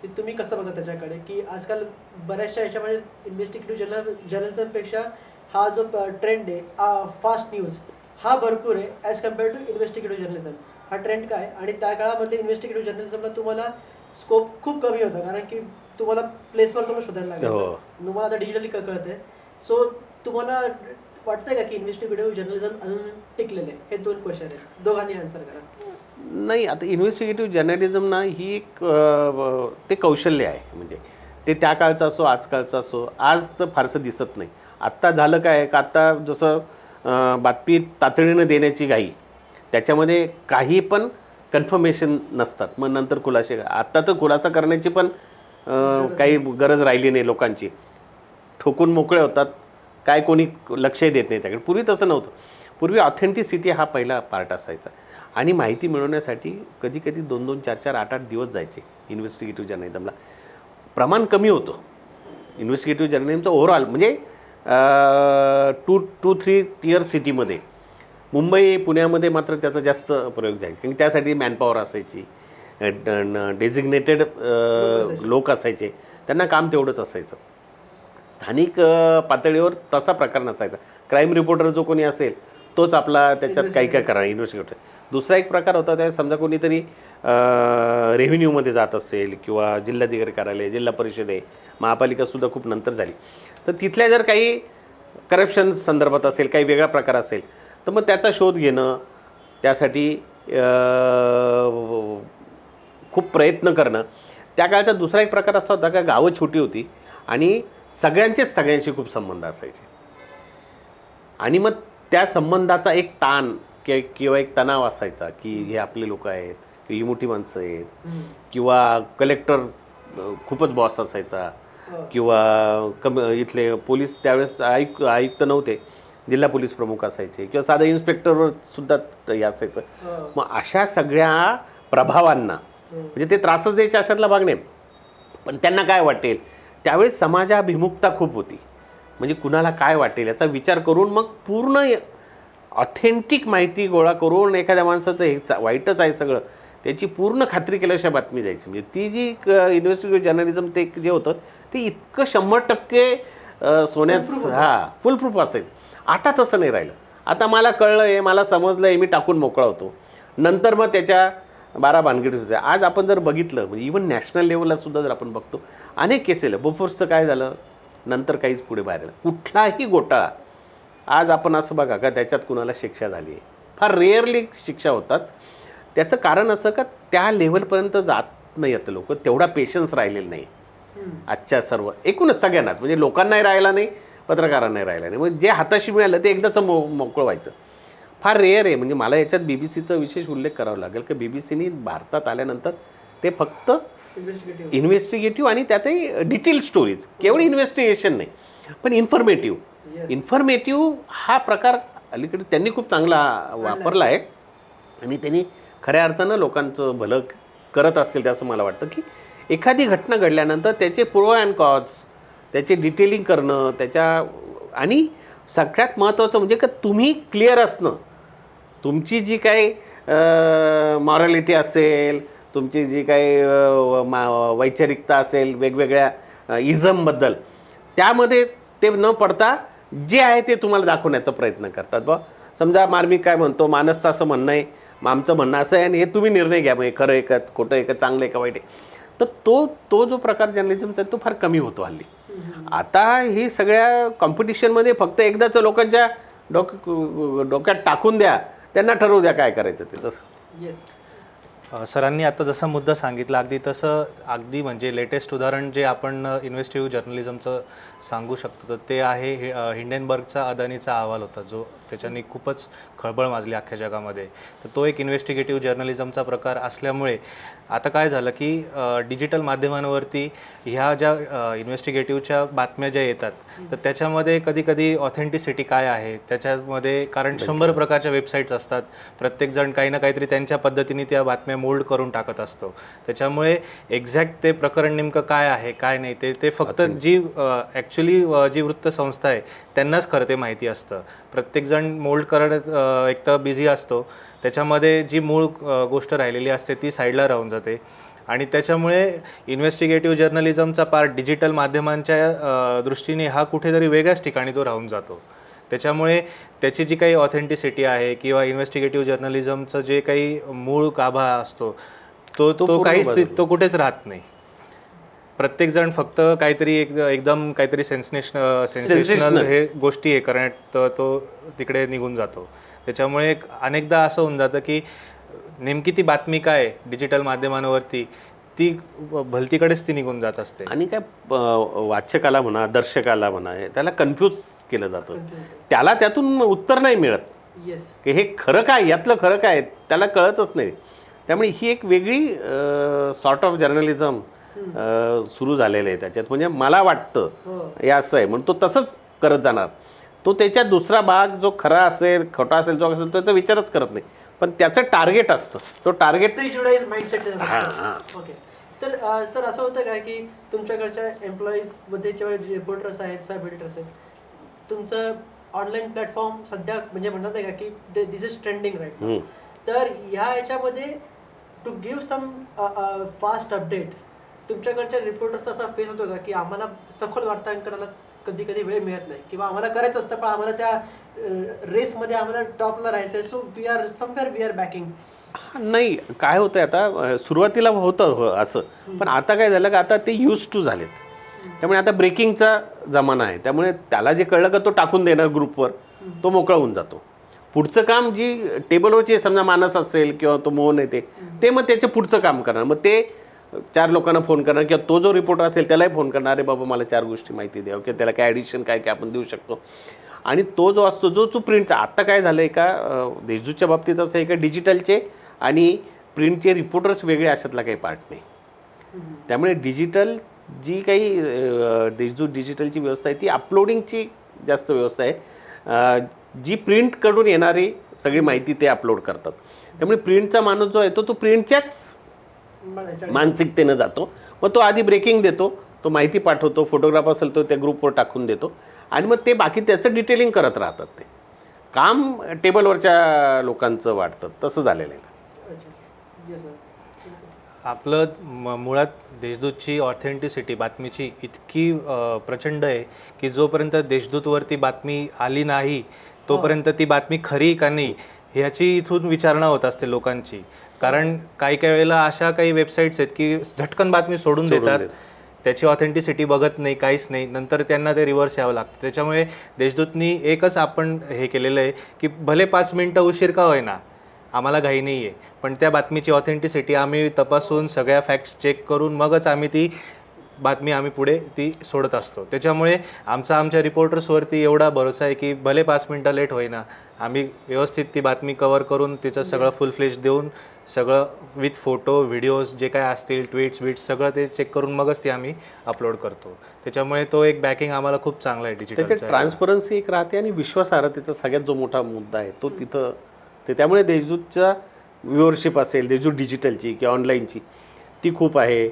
की तुम्ही कसं बघता त्याच्याकडे, की आजकाल बऱ्याचशा याच्यामध्ये इन्व्हेस्टिगेटिव्ह जर्नलिझमपेक्षा हा जो ट्रेंड आहे फास्ट न्यूज हा भरपूर आहे as compared to investigative journalism. हा ट्रेंड काय, आणि त्या काळामध्ये इन्व्हेस्टिगेटिव्ह जर्नलिझमला तुम्हाला स्कोप खूप कमी होता, कारण की तुम्हाला प्लेसवर समज शोधायला लागायचं. तुम्हाला आता डिजिटली कळतंय. सो तुम्हाला वाटतंय का की इन्व्हेस्टिगेटिव्ह जर्नलिझम अजून टिकलेले? हे दोन क्वेश्चन आहेत, दोघांनी आन्सर करा. नाही, आता इन्व्हेस्टिगेटिव्ह जर्नलिझम ना ही एक ते कौशल्य आहे, म्हणजे ते त्या काळचं असो आजकालचं असो, आज तर फारसं दिसत नाही. आत्ता झालं काय का, आत्ता जसं बातमी तातडीनं देण्याची घाई, त्याच्यामध्ये काही पण कन्फर्मेशन नसतात, मग नंतर खुलासे. आत्ता तर खुलासा करण्याची पण काही गरज राहिली नाही, लोकांची ठोकून मोकळे होतात, काय कोणी लक्षही देत नाही त्याकडे. पूर्वी तसं नव्हतं. पूर्वी ऑथेंटिसिटी हा पहिला पार्ट असायचा, आणि माहिती मिळवण्यासाठी कधी कधी 2-2, 4-4, 8-8 दिवस जायचे इन्व्हेस्टिगेटिव्ह जर्नलिझमला. प्रमाण कमी होतं इन्व्हेस्टिगेटिव्ह जर्नलिझमचं ओव्हरऑल, म्हणजे 2-3 टियर सिटीमध्ये. मुंबई पुण्यामध्ये मात्र त्याचा जास्त प्रयोग जाईल, कारण त्यासाठी मॅनपॉवर असायची, डेझिग्नेटेड लोक असायचे, त्यांना काम तेवढंच असायचं. स्थानिक पातळीवर तसा प्रकार नसायचा. क्राईम रिपोर्टर जो कोणी असेल तोच आपला त्याच्यात काही काय करा इन्व्हेस्टिगेटर. दुसरा एक प्रकार होता, त्या समजा कोणीतरी रेव्हेन्यूमध्ये जात असेल किंवा जिल्हाधिकारी कार्यालय, जिल्हा परिषद आहे, महापालिकासुद्धा खूप नंतर झाली, तर तिथल्या जर काही करप्शन संदर्भात असेल, काही वेगळा प्रकार असेल, तर मग त्याचा शोध घेणं, त्यासाठी खूप प्रयत्न करणं. त्या काळाचा दुसरा एक प्रकार असा होता का, गावं छोटी होती आणि सगळ्यांचेच सगळ्यांशी खूप संबंध असायचे, आणि मग त्या संबंधाचा एक ताण किंवा एक तणाव असायचा की हे आपले लोक आहेत, ही मोठी माणसं आहेत, किंवा कलेक्टर खूपच बॉस असायचा, किंवा इथले पोलीस त्यावेळेस आयुक्त नव्हते, जिल्हा पोलीस प्रमुख असायचे, किंवा साधं इन्स्पेक्टरवर सुद्धा हे असायचं. मग अशा सगळ्या प्रभावांना म्हणजे ते त्रासच द्यायचे अशातला भाग नाही, पण त्यांना काय वाटेल, त्यावेळेस समाजाभिमुखता खूप होती. म्हणजे कुणाला काय वाटेल याचा विचार करून मग पूर्ण ऑथेंटिक माहिती गोळा करून एखाद्या माणसाचं हे वाईटच आहे सगळं, त्याची पूर्ण खात्री केल्याशिवाय बातमी द्यायची. म्हणजे ती जी इन्व्हेस्टिगेटिव्ह जर्नलिझम ते जे होतं ते इतकं 100% सोन्याचं फुल प्रूफ असेल. आता तसं नाही राहिलं. आता मला कळलं आहे, मला समजलं आहे, मी टाकून मोकळा होतो, नंतर मग त्याच्या 12 भानगडीत होत्या. आज आपण जर बघितलं, म्हणजे इव्हन नॅशनल लेवलला सुद्धा जर आपण बघतो, अनेक केसेस बोफोर्सचं काय झालं, नंतर काहीच पुढे बाहेर आलं. कुठलाही घोटाळा आज आपण असं बघा का त्याच्यात कुणाला शिक्षा झाली आहे, फार रेअरली शिक्षा होतात. त्याचं कारण असं का त्या लेवलपर्यंत जात नाही आहेत लोक, तेवढा पेशन्स राहिलेला नाही आजच्या सर्व एकूणच सगळ्यांनाच. म्हणजे लोकांनाही राहिला नाही, पत्रकारांनाही राहिला नाही. मग जे हाताशी मिळालं ते एकदाच मोकळं व्हायचं फार रेअर आहे. म्हणजे मला याच्यात BBC विशेष उल्लेख करावा लागेल की BBC भारतात आल्यानंतर ते फक्त इन्व्हेस्टिगेटिव्ह आणि त्यातही डिटेल स्टोरीज, केवळ इन्व्हेस्टिगेशन नाही पण इन्फॉर्मेटिव्ह हा प्रकार अलीकडे त्यांनी खूप चांगला वापरला आहे, आणि त्यांनी खऱ्या अर्थानं लोकांचं भलं करत असतील असं मला वाटतं. की एखादी घटना घडल्यानंतर त्याचे प्रो अँड कॉज, त्याचे डिटेलिंग करणं, त्याच्या आणि सगळ्यात महत्त्वाचं म्हणजे का तुम्ही क्लिअर असणं, तुमची जी काही मॉरॅलिटी असेल, तुमची जी काही वैचारिकता असेल वेगवेगळ्या इझमबद्दल, त्यामध्ये ते न पडता जे आहे ते तुम्हाला दाखवण्याचा प्रयत्न करतात. बा समजा मार्मिक काय म्हणतो, मानसचं असं म्हणणं आहे, आमचं म्हणणं असं आहे, आणि हे तुम्ही निर्णय घ्या, म्हणजे खरं आहे का खोटं आहे का चांगलं आहे का वाईट आहे. तर तो जो प्रकार जर्नलिझमचा तो फार कमी होतो हल्ली. आता ही सगळ्या कॉम्पिटिशनमध्ये फक्त एकदाच लोकांच्या डोक्यात टाकून द्या, त्यांना ठरवू द्या काय करायचं ते तसं. येस. सरांनी आता जसा मुद्दा सांगितला अगदी म्हणजे लेटेस्ट उदाहरण जे आपण इन्व्हेस्टिव्ह जर्नलिझमचं सांगू शकतो तर ते आहे हिंडेनबर्गचा अदानीचा अहवाल होता, जो त्याच्याने खूपच खळबळ माजली अख्ख्या जगामध्ये. तर तो एक इन्व्हेस्टिगेटिव्ह जर्नलिझमचा प्रकार असल्यामुळे आता काय झालं की डिजिटल माध्यमांवरती ह्या ज्या इन्व्हेस्टिगेटिव्हच्या बातम्या ज्या येतात तर त्याच्यामध्ये कधी ऑथेंटिसिटी काय आहे त्याच्यामध्ये, कारण 100 प्रकारच्या वेबसाईट्स असतात, प्रत्येकजण काही ना काहीतरी त्यांच्या पद्धतीने त्या बातम्या मोल्ड करून टाकत असतो. त्याच्यामुळे एक्झॅक्ट ते प्रकरण नेमकं काय आहे काय नाही ते फक्त जी ॲक्च्युली जी वृत्तसंस्था आहे त्यांनाच खरं ते माहिती असतं. प्रत्येकजण मोल्ड करत एक तर बिझी असतो, त्याच्यामध्ये जी मूळ गोष्ट राहिलेली असते ती साईडला राहून जाते. आणि त्याच्यामुळे इन्व्हेस्टिगेटिव्ह जर्नलिझमचा पार्ट डिजिटल माध्यमांच्या दृष्टीने हा कुठेतरी वेगळ्याच ठिकाणी तो राहून जातो. त्याच्यामुळे त्याची जी काही ऑथेंटिसिटी आहे किंवा इन्व्हेस्टिगेटिव्ह जर्नलिझमचं जे काही मूळ गाभा असतो तो काहीच कुठेच राहत नाही. प्रत्येकजण फक्त काहीतरी एकदम काहीतरी सेन्सेशनल हे गोष्टी हे करण्यात तो तिकडे निघून जातो. त्याच्यामुळे अनेकदा असं होऊन जातं की नेमकी ती बातमी काय डिजिटल माध्यमांवरती ती भलतीकडेच ती निघून जात असते. आणि काय वाचकाला म्हणा, दर्शकाला म्हणा, त्याला कन्फ्यूज केलं जातं, त्याला त्यातून उत्तर नाही मिळत. येस. की हे खरं काय, यातलं खरं काय त्याला कळतच नाही. त्यामुळे ही एक वेगळी सॉर्ट ऑफ जर्नलिझम सुरू झालेलं आहे त्याच्यात. म्हणजे मला वाटतं हे असं आहे म्हणून तो तसंच करत जाणार. तो त्याच्यात दुसरा भाग जो खरा असेल खोटा असेल जो असेल त्याचा विचारच करत नाही, पण त्याचं टार्गेट असतं. तो टार्गेट प्रिजुडाइज माइंडसेट. ओके. तर सर असं होतं का की तुमच्याकडच्या एम्प्लॉईजमध्ये जेव्हा रिपोर्टर्स आहेत, सब एडिटर्स आहेत, तुमचं ऑनलाईन प्लॅटफॉर्म सध्या म्हणजे म्हणतात नाही का की दिस इज ट्रेंडिंग राईट, तर ह्या याच्यामध्ये to give some fast updates तुमच्याकडच्या रिपोर्टर्सचा असा फेस होतो का की आम्हाला सखोल वार्तांकनाला कधी कधी वेळ मिळत नाही किंवा आम्हाला करायचं असतं पण आम्हाला त्या रेसमध्ये आम्हाला टॉपला राहायचं आहे, सो वी आर बॅकिंग. नाही, काय होतंय आता, सुरुवातीला होतं असं, पण आता काय झालं का आता ते यूज टू झालेत. त्यामुळे आता ब्रेकिंगचा जमाना आहे. त्यामुळे त्याला जे कळलं का तो टाकून देणार ग्रुपवर, तो मोकळा होऊन जातो. पुढचं काम जी टेबलवरची समजा मानस असेल किंवा तो मोहन आहे ते मग त्याचं पुढचं काम करणार. मग ते 4 लोकांना फोन करणार किंवा तो जो रिपोर्टर असेल त्यालाही फोन करणार, अरे बाबा मला 4 गोष्टी माहिती द्या किंवा त्याला काय ॲडिशन काय काय आपण देऊ शकतो. आणि तो जो असतो जो प्रिंटचा, आत्ता काय झालं आहे का देशदूतच्या बाबतीत असं आहे का डिजिटलचे आणि प्रिंटचे रिपोर्टर्स वेगळे अशातला काही पार्ट नाही. त्यामुळे डिजिटल जी काही देशदूत डिजिटलची व्यवस्था आहे ती अपलोडिंगची जास्त व्यवस्था आहे. जी प्रिंटकडून येणारी सगळी माहिती ते अपलोड करतात. त्यामुळे प्रिंटचा माणूस जो आहे तो प्रिंटच्याच मानसिकतेनं जातो. मग तो आधी ब्रेकिंग देतो, तो माहिती पाठवतो, फोटोग्राफ असेल तो त्या ग्रुपवर टाकून देतो आणि मग ते बाकी त्याचं डिटेलिंग करत राहतात. ते काम टेबलवरच्या लोकांचं वाटतं तसं झालेलं आहे. आपलं मुळात देशदूतची ऑथेंटिसिटी बातमीची इतकी प्रचंड आहे की जोपर्यंत देशदूतवरती बातमी आली नाही तोपर्यंत ती बातमी खरी का नाही ह्याची इथून विचारणा होत असते लोकांची. कारण काही वेळेला अशा काही वेबसाईट्स आहेत की झटकन बातमी सोडून देतात, त्याची ऑथेंटिसिटी बघत नाही, काहीच नाही, नंतर त्यांना ते रिव्हर्स यावं लागतं. त्याच्यामुळे देशदूतनी एकच आपण हे केलेलं आहे की भले 5 मिनटं उशीर का होईना, आम्हाला घाई नाही आहे, पण त्या बातमीची ऑथेंटिसिटी आम्ही तपासून सगळ्या फॅक्ट्स चेक करून मगच आम्ही ती बातमी पुढे ती सोडत असतो. त्याच्यामुळे आमच्या रिपोर्टर्सवरती एवढा भरोसा आहे की भले 5 मिनटं लेट होईना, आम्ही व्यवस्थित ती बातमी कव्हर करून तिचं सगळं फुल फ्लेश देऊन सगळं विथ फोटो व्हिडिओज जे काय असतील ट्विट्स सगळं ते चेक करून मगच ती आम्ही अपलोड करतो. त्याच्यामुळे तो एक बॅकिंग आम्हाला खूप चांगला आहे डिजिटल. त्याच्यात ट्रान्सपरन्सी एक राहते आणि विश्वासार्हतेचा सगळ्यात जो मोठा मुद्दा आहे तो तिथं ते. त्यामुळे देशदूतच्या व्ह्युअरशिप असेल देशदूत डिजिटलची किंवा ऑनलाईनची ती खूप आहे.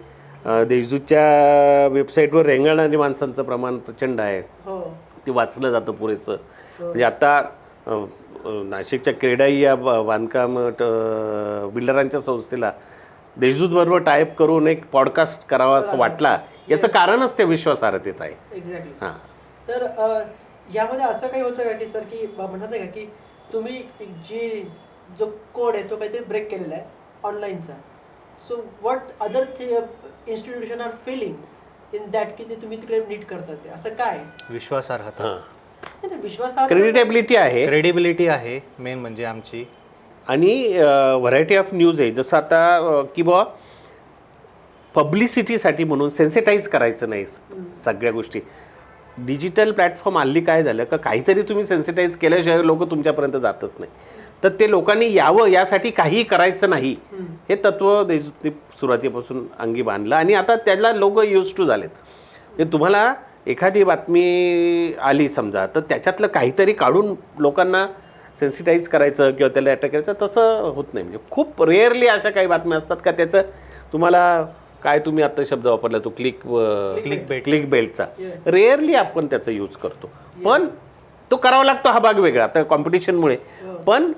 देशदूतच्या वेबसाईटवर रेंगाळणारी माणसांचं प्रमाण प्रचंड आहे, हो ते वाचलं जातं पुरेसं. म्हणजे आता नाशिकच्या क्रेडाई या बांधकाम बिल्डरांच्या संस्थेला देशदूतबरोबर टायअप करून एक पॉडकास्ट करावा असं वाटला, याचं कारणच त्या विश्वासार्हतेत आहे. एक्झॅक्टली. हां, तर यामध्ये असं काही होतं का की सर की म्हणतात नाही का की तुम्ही जो कोड आहे तो काहीतरी ब्रेक केलेला आहे ऑनलाईनचा, so what other institution are feeling in that की ते तुम्ही तिकडे नीट करतात ते असं काय? विश्वासार्हता, नाही, विश्वासार्ह क्रेडिटेबिलिटी आहे क्रेडिबिलिटी आहे मेन म्हणजे आमची. आणि व्हरायटी ऑफ न्यूज आहे. जसं आता की बुवा पब्लिसिटीसाठी म्हणून सेन्सिटाईज करायचं नाही सगळ्या गोष्टी. डिजिटल प्लॅटफॉर्म हल्ली काय झालं का काहीतरी तुम्ही सेन्सिटाईज केल्याशिवाय लोक तुमच्यापर्यंत जातच नाही. तर ते लोकांनी यावं यासाठी काहीही करायचं नाही हे तत्व देशदूतने सुरुवातीपासून अंगी बांधलं आणि आता त्याला लोक यूज टू झालेत. ते तुम्हाला एखादी बातमी आली समजा तर त्याच्यातलं काहीतरी काढून लोकांना सेन्सिटाईज करायचं किंवा त्याला अटॅक करायचं तसं होत नाही. म्हणजे खूप रेअरली अशा काही बातम्या असतात का त्याचं तुम्हाला काय तुम्ही आता शब्द वापरला तो क्लिक बेल्टचा, रेअरली आपण त्याचा यूज करतो. पण तो करावा लागतो, हा भाग वेगळा आता कॉम्पिटिशनमुळे. पण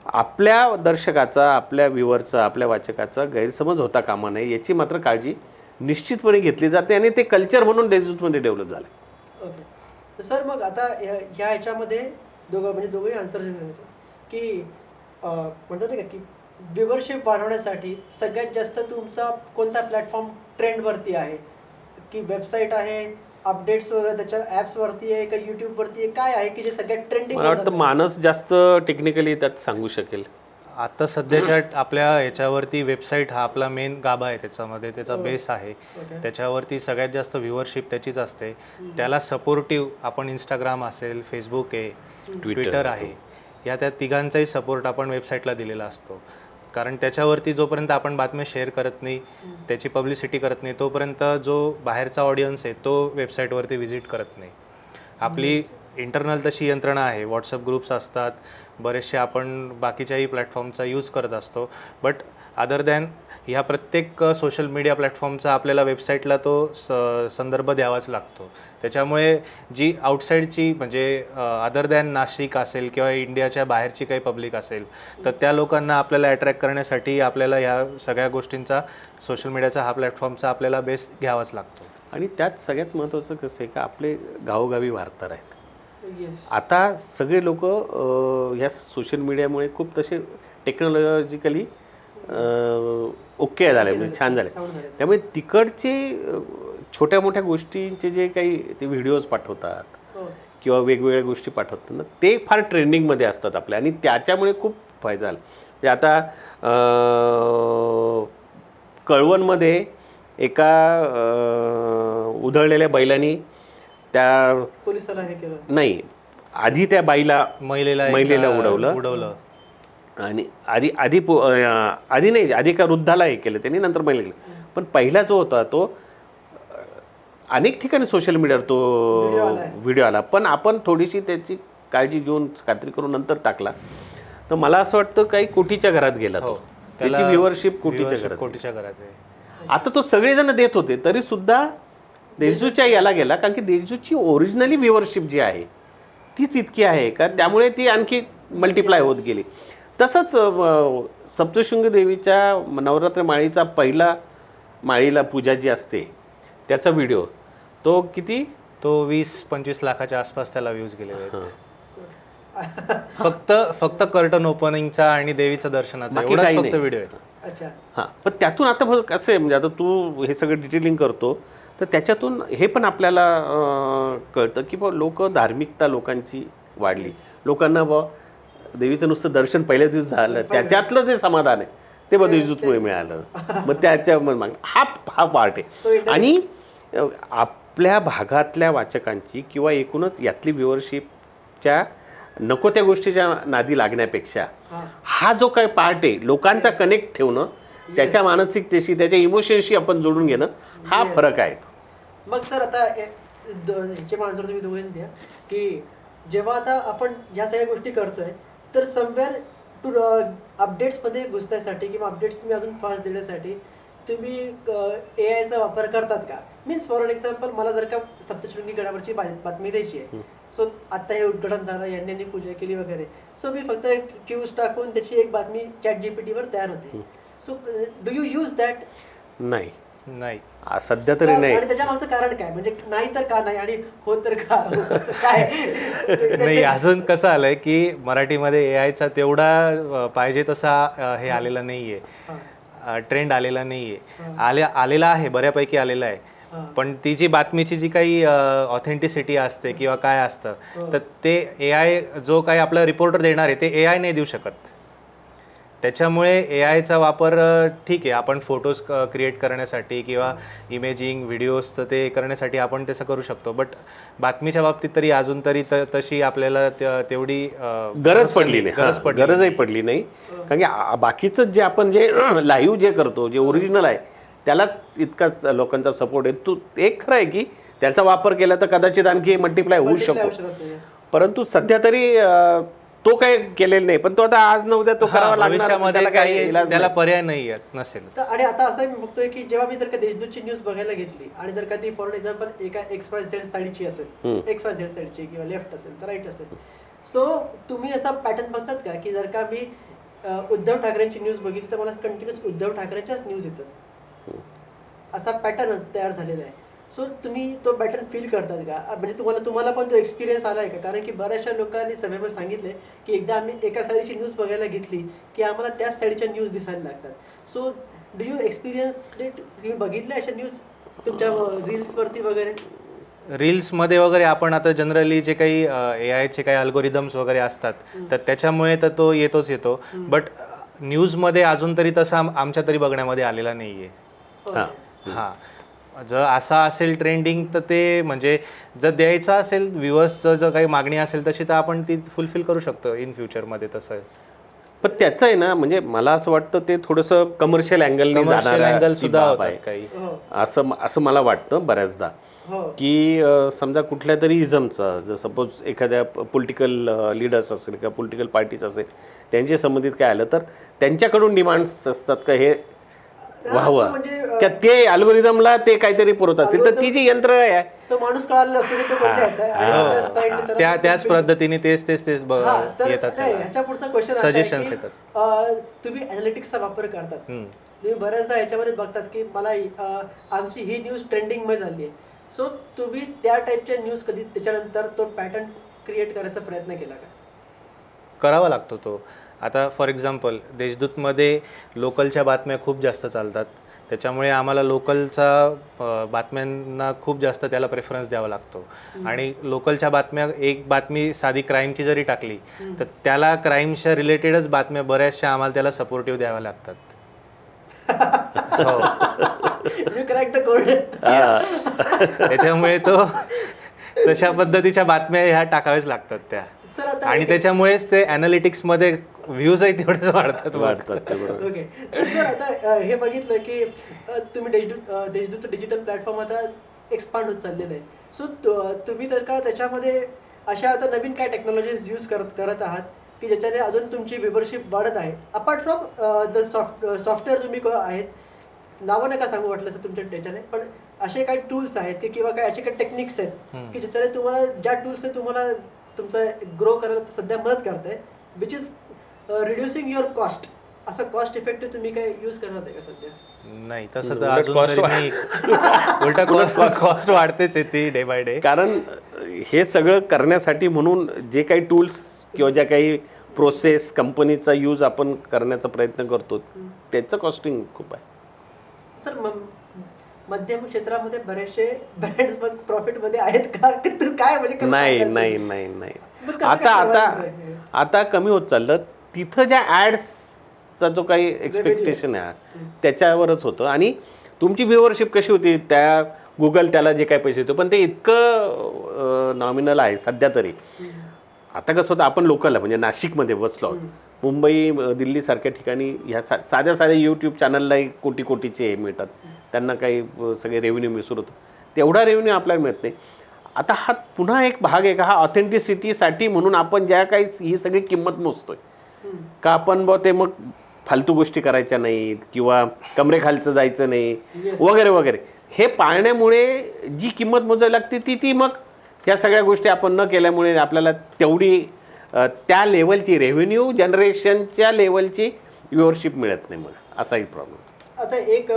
आपल्या दर्शकाचा, आपल्या व्ह्युअरचा, आपल्या वाचकाचा गैरसमज होता कामा नये याची मात्र काळजी निश्चितपणे घेतली जाते आणि ते कल्चर म्हणून देशदूतमध्ये डेव्हलप झालं. ओके. तर सर मग आता ह्या ह्याच्यामध्ये दोघंही आन्सर की म्हणतात नाही का की व्ह्युअरशिप वाढवण्यासाठी सगळ्यात जास्त तुमचा कोणता प्लॅटफॉर्म ट्रेंडवरती आहे, की वेबसाईट आहे, अपडेट्स वगैरे त्याच्या ॲप्सवरती आहे का यूट्यूबवरती आहे, काय आहे की जे सगळ्यात ट्रेंडिंग? मला वाटतं मानस जास्त टेक्निकली त्यात सांगू शकेल. आता सध्याच्या आपल्या ह्याच्यावरती वेबसाईट हा आपला मेन गाभा आहे, त्याच्यामध्ये त्याचा बेस आहे, त्याच्यावरती सगळ्यात जास्त व्ह्युअरशिप त्याचीच असते. त्याला सपोर्टिव्ह आपण इंस्टाग्राम असेल, फेसबुक आहे, ट्विटर आहे, या त्या तिघांचाही सपोर्ट आपण वेबसाईटला दिलेला असतो. कारण त्याच्यावरती जोपर्यंत आपण बातम्या शेअर करत नाही, त्याची पब्लिसिटी करत नाही, तोपर्यंत जो बाहेरचा ऑडियन्स आहे तो वेबसाईटवरती व्हिजिट करत नाही. आपली इंटरनल तशी यंत्रणा आहे, व्हॉट्सअप ग्रुप्स असतात, बरेचसे आपण बाकीच्याही प्लॅटफॉर्मचा यूज करत असतो. बट अदर दॅन ह्या प्रत्येक सोशल मीडिया प्लॅटफॉर्मचा आपल्याला वेबसाईटला तो संदर्भ द्यावाच लागतो. त्याच्यामुळे जी आउटसाईडची म्हणजे अदर दॅन नाशिक असेल किंवा इंडियाच्या बाहेरची काही पब्लिक असेल तर त्या लोकांना आपल्याला अट्रॅक्ट करण्यासाठी आपल्याला ह्या सगळ्या गोष्टींचा सोशल मीडियाचा हा प्लॅटफॉर्मचा आपल्याला बेस घ्यावाच लागतो. आणि त्यात सगळ्यात महत्त्वाचं कसं आहे का आपले गावोगावी वार्ताहर आहेत. Yes. आता सगळे लोक ह्या सोशल मीडियामुळे खूप तसे टेक्नॉलॉजिकली ओके झाले, म्हणजे छान झाले. त्यामुळे तिकडचे छोट्या मोठ्या गोष्टींचे जे काही ते व्हिडिओज पाठवतात किंवा वेगवेगळ्या गोष्टी पाठवतात ना ते फार ट्रेंडिंगमध्ये असतात आपल्या आणि त्याच्यामुळे खूप फायदा झाला. म्हणजे आता कळवणमध्ये एका उधळलेल्या बैलांनी त्या पोलिसाला हे केलं नाही, आधी त्या बाईला महिलेला उडवलं आणि आधी नाही का वृद्धाला हे केलं त्यांनी, नंतर महिला केलं. पण पहिला जो होता तो अनेक ठिकाणी सोशल मीडियावर तो व्हिडिओ आला, पण आपण थोडीशी त्याची काळजी घेऊन खात्री करून नंतर टाकला. तर मला असं वाटतं काही कोटीच्या घरात गेला तो, त्याची व्ह्युअरशिप कोटीच्या घरात आहे. आता तो सगळेजण देत होते तरी सुद्धा देशदूतच्या याला गेला, कारण की देशदूतची ओरिजिनली व्ह्युअरशिप जी आहे तीच इतकी आहे का त्यामुळे ती आणखी मल्टिप्लाय होत गेली. तसंच सप्तशृंगी देवीच्या नवरात्र माळीचा पहिला माळीला पूजा जी असते त्याचा व्हिडिओ तो किती, तो 20-25 लाखाच्या आसपास त्याला व्ह्यूज गेलेले आहेत. फक्त कर्टन ओपनिंगचा आणि देवीचं दर्शनाचा एवढाच फक्त व्हिडिओ आहे. हां, पण त्यातून आता कसं आहे म्हणजे आता तू हे सगळं डिटेलिंग करतो तर त्याच्यातून हे पण आपल्याला कळतं की बा लोक धार्मिकता लोकांची वाढली, लोकांना बा देवीचं नुसतं दर्शन पहिल्या दिवस झालं त्याच्यातलं जे समाधान आहे ते बा देशदूतमुळे मिळालं. मग त्याच्या हा पार्ट आहे. आणि आपल्या भागातल्या वाचकांची किंवा एकूणच यातली व्ह्युअरशिपच्या नको त्या गोष्टीच्या नादी लागण्यापेक्षा हा जो काही पार्ट आहे लोकांचा कनेक्ट ठेवणं, त्याच्या मानसिकतेशी त्याच्या इमोशनशी आपण जोडून घेणं, हा फरक आहे. मग सर आता ह्याचे माणसं तुम्ही दोघे द्या की जेव्हा आता आपण ह्या सगळ्या गोष्टी करतोय तर समवेअर टू अपडेट्समध्ये घुसण्यासाठी किंवा अपडेट्स तुम्ही अजून फास्ट देण्यासाठी तुम्ही AI चा वापर करतात का? मीन्स फॉर एक्झाम्पल मला जर का सप्तशृंगी गडावरची बातमी द्यायची आहे, सो आता हे उद्घाटन झालं, यांनी पूजा केली वगैरे, सो मी फक्त ट्यूज टाकून त्याची एक बातमी ChatGPT वर तयार होते. So do you use that? नाही सध्या तरी नाही. आणि त्याच्या मागचं कारण काय, म्हणजे नाही तर का नाही आणि हो तर का काय? नाही, अजून कसं आलंय की मराठीमध्ये AI चा तेवढा पाहिजे तसा हे आलेला नाहीये, ट्रेंड आलेला नाहीये. आलेला आहे, बऱ्यापैकी आलेला आहे, पण ती जी बातमीची जी काही ऑथेंटिसिटी असते किंवा काय असतं, तर ते AI जो काही आपला रिपोर्टर देणार आहे ते AI नाही देऊ शकत. त्याच्यामुळे AI चा वापर ठीक आहे, आपण फोटोज क्रिएट करण्यासाठी किंवा इमेजिंग व्हिडिओजचं ते करण्यासाठी आपण तसं करू शकतो, बट बातमीच्या बाबतीत तरी अजून तरी तशी आपल्याला तेवढी गरजही पडली नाही. कारण की बाकीचं जे आपण जे लाईव्ह जे करतो, जे ओरिजिनल आहे त्यालाच इतकाच लोकांचा सपोर्ट आहे. तू एक खरं आहे की त्याचा वापर केला तर कदाचित आणखी मल्टिप्लाय होऊ शकतो, परंतु सध्या तरी तो काही केलेला नाही. पण तो आता आज न उद्या तो करावा लागणार, भविष्यामध्ये काही त्याला पर्याय नाही नसेल. आणि आता असं मी बघतोय की जेव्हा मी जर का देशदूतची न्यूज बघायला घेतली आणि जर का ती फॉर एक्झाम्पल एका XYZ साईडची असेल, XYZ साईडची किंवा लेफ्ट असेल तर राईट असेल, सो तुम्ही असा पॅटर्न बघतात का की जर का मी उद्धव ठाकरेंची न्यूज बघितली तर मला कंटिन्युअस उद्धव ठाकरेंच्याच न्यूज येतात, असा पॅटर्न तयार झालेला आहे. सो तुम्ही तो पॅटर्न फील करतात का? म्हणजे तुम्हाला पण तो एक्सपिरियन्स आला आहे का? कारण की बऱ्याचशा लोकांनी सभेवर सांगितले की एकदा आम्ही एका साईडची न्यूज बघायला घेतली की आम्हाला त्याच साईडच्या न्यूज दिसायला लागतात. So do you experience it? तुम्ही बघितल्या अशा न्यूज तुमच्या रील्सवरती वगैरे? रील्समध्ये वगैरे आपण आता जनरली जे काही AI चे काही अल्गोरिदम्स वगैरे असतात तर त्याच्यामुळे तर तो येतो, बट न्यूजमध्ये अजून तरी तसा आमच्या तरी बघण्यामध्ये आलेला नाही आहे. हां, जर असा असेल ट्रेंडिंग तर ते म्हणजे जर द्यायचा असेल व्ह्युअर्सचं जर काही मागणी असेल तशी तर आपण ती फुलफिल करू शकतो इन फ्युचरमध्ये. तसं पण त्याचं आहे ना, म्हणजे मला असं वाटतं ते थोडंसं कमर्शियल अँगल सुद्धा आहे काही, असं मला वाटतं बऱ्याचदा की समजा कुठल्या तरी इझमचं, जर सपोज एखाद्या पॉलिटिकल लीडर्स असेल किंवा पॉलिटिकल पार्टीज असेल त्यांच्या संबंधित काय आलं तर त्यांच्याकडून डिमांड्स असतात का हे व्हावं, की ते अल्गोरिदमला ते काहीतरी पुरवत असतील तर ती जी यंत्र आहे तो माणूस कळाला असतो की तो कोणत्या त्याच पद्धतीने तेच येतात, ह्याच्या पुढचा क्वेश्चन सजेशन्स येतात. तुम्ही अॅनालिटिक्सचा वापर करतात, तुम्ही बऱ्याचदा ह्याच्यामध्ये बघतात की मला आमची ही न्यूज ट्रेंडिंग मध्ये झाली आहे, सो तुम्ही त्या टाईपच्या न्यूज कधी त्याच्यानंतर तो पॅटर्न क्रिएट करायचा प्रयत्न केला का? करावा लागतो तो. आता फॉर एक्झाम्पल देशदूतमध्ये लोकलच्या बातम्या खूप जास्त चालतात, त्याच्यामुळे आम्हाला लोकलचा बातम्यांना खूप जास्त त्याला प्रेफरन्स द्यावा लागतो. आणि लोकलच्या बातम्या, एक बातमी साधी क्राईमची जरी टाकली तर त्याला क्राईमच्या रिलेटेडच बातम्या बऱ्याचशा आम्हाला त्याला सपोर्टिव्ह द्याव्या लागतात. त्याच्यामुळे तो तशा पद्धतीच्या बातम्या ह्या टाकाव्याच लागतात त्या, आणि त्याच्यामुळेच ते अॅनालिटिक्समध्ये व्ह्यूजही तेवढेच वाढतात. ओके सर, आता हे बघितलं की तुम्ही देशदूतचं डिजिटल प्लॅटफॉर्म आता एक्सपांड होत चाललेलं आहे, सो तुम्ही तर का त्याच्यामध्ये अशा आता नवीन काय टेक्नॉलॉजीज यूज करत आहात की ज्याच्याने अजून तुमची व्ह्यूवरशिप वाढत आहे? अपार्ट फ्रॉम द सॉफ्टवेअर तुम्ही आहेत, नावं नका सांगू वाटलं सर तुमच्या त्याच्याने, पण असे काही टूल्स आहेत की किंवा काही असे काही टेक्निक्स आहेत की ज्याच्याने तुम्हाला, ज्या टूल्सने तुम्हाला तुमचं ग्रो करायला सध्या मदत करते, which is reducing your cost, असं कॉस्ट इफेक्टिव्ह तुम्ही काय यूज करणार आहे का सध्या? नाही, तसं तर अजून नाही, उलटा कॉस्ट वाढतेच आहे ती डे बाय डे. कारण हे सगळं करण्यासाठी म्हणून जे काही टूल्स किंवा ज्या काही प्रोसेस कंपनीचा यूज आपण करण्याचा प्रयत्न करतो त्याचं कॉस्टिंग खूप आहे. सर, मध्यम क्षेत्रामध्ये बरेचसे ब्रँड्स मग प्रॉफिटमध्ये आहेत का? काय म्हणजे नाही आता कमी होत चाललं. तिथं ज्या ॲड्सचा जो काही एक्सपेक्टेशन आहे त्याच्यावरच होतं, आणि तुमची व्ह्यूवरशिप कशी होती त्या गुगल त्याला जे काही पैसे देतो, पण ते इतकं नॉमिनल आहे सध्या तरी. आता कसं होतं, आपण लोकल म्हणजे नाशिकमध्ये बसलो आहोत, मुंबई दिल्ली सारख्या ठिकाणी ह्या साध्या यूट्यूब चॅनललाही कोटीचे मिळतात, त्यांना काही सगळे रेव्हेन्यू मिसळत होतो, तेवढा रेव्हेन्यू आपल्याला मिळत नाही. आता हा पुन्हा एक भाग आहे का, हा ऑथेंटिसिटीसाठी म्हणून आपण ज्या काही ही सगळी किंमत मोजतोय का आपण ते मग फालतू गोष्टी करायच्या नाहीत किंवा कमरेखालचं जायचं नाही Yes. वगैरे वगैरे, हे पाळण्यामुळे जी किंमत मोजावी लागते ती मग ह्या सगळ्या गोष्टी आपण न केल्यामुळे आपल्याला तेवढी त्या लेवलची रेव्हेन्यू जनरेशनच्या लेवलची व्ह्युअरशिप मिळत नाही, मग असाही प्रॉब्लेम. आता एक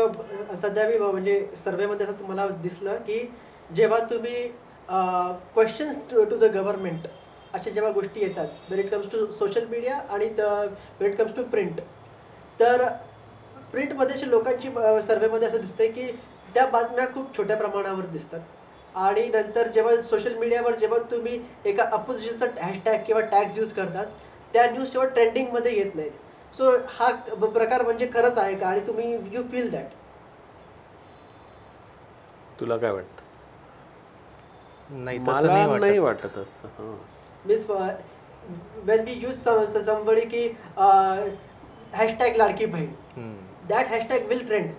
सध्या मी म्हणजे सर्वेमध्ये असं मला दिसलं की जेव्हा तुम्ही क्वेश्चन्स टू द गव्हर्नमेंट अशा जेव्हा गोष्टी येतात, when it comes to social media आणि when it comes to print, तर प्रिंटमध्ये अशी लोकांची सर्वेमध्ये असं दिसतंय की त्या बातम्या खूप छोट्या प्रमाणावर दिसतात, आणि नंतर जेव्हा सोशल मीडियावर जेव्हा तुम्ही एका अपोजिशनचा हॅशटॅग किंवा टॅग्स यूज करतात, त्या न्यूज तेव्हा ट्रेंडिंगमध्ये येत नाहीत. सो हा प्रकार म्हणजे खरंच आहे का, आणि तुम्ही यू फील दॅट? तुला काय वाटतं? नाही, तसं नाही मला नाही वाटत. वाटत असं. Means when we use somebody की hashtag Ladki Bahin, that hashtag will trend.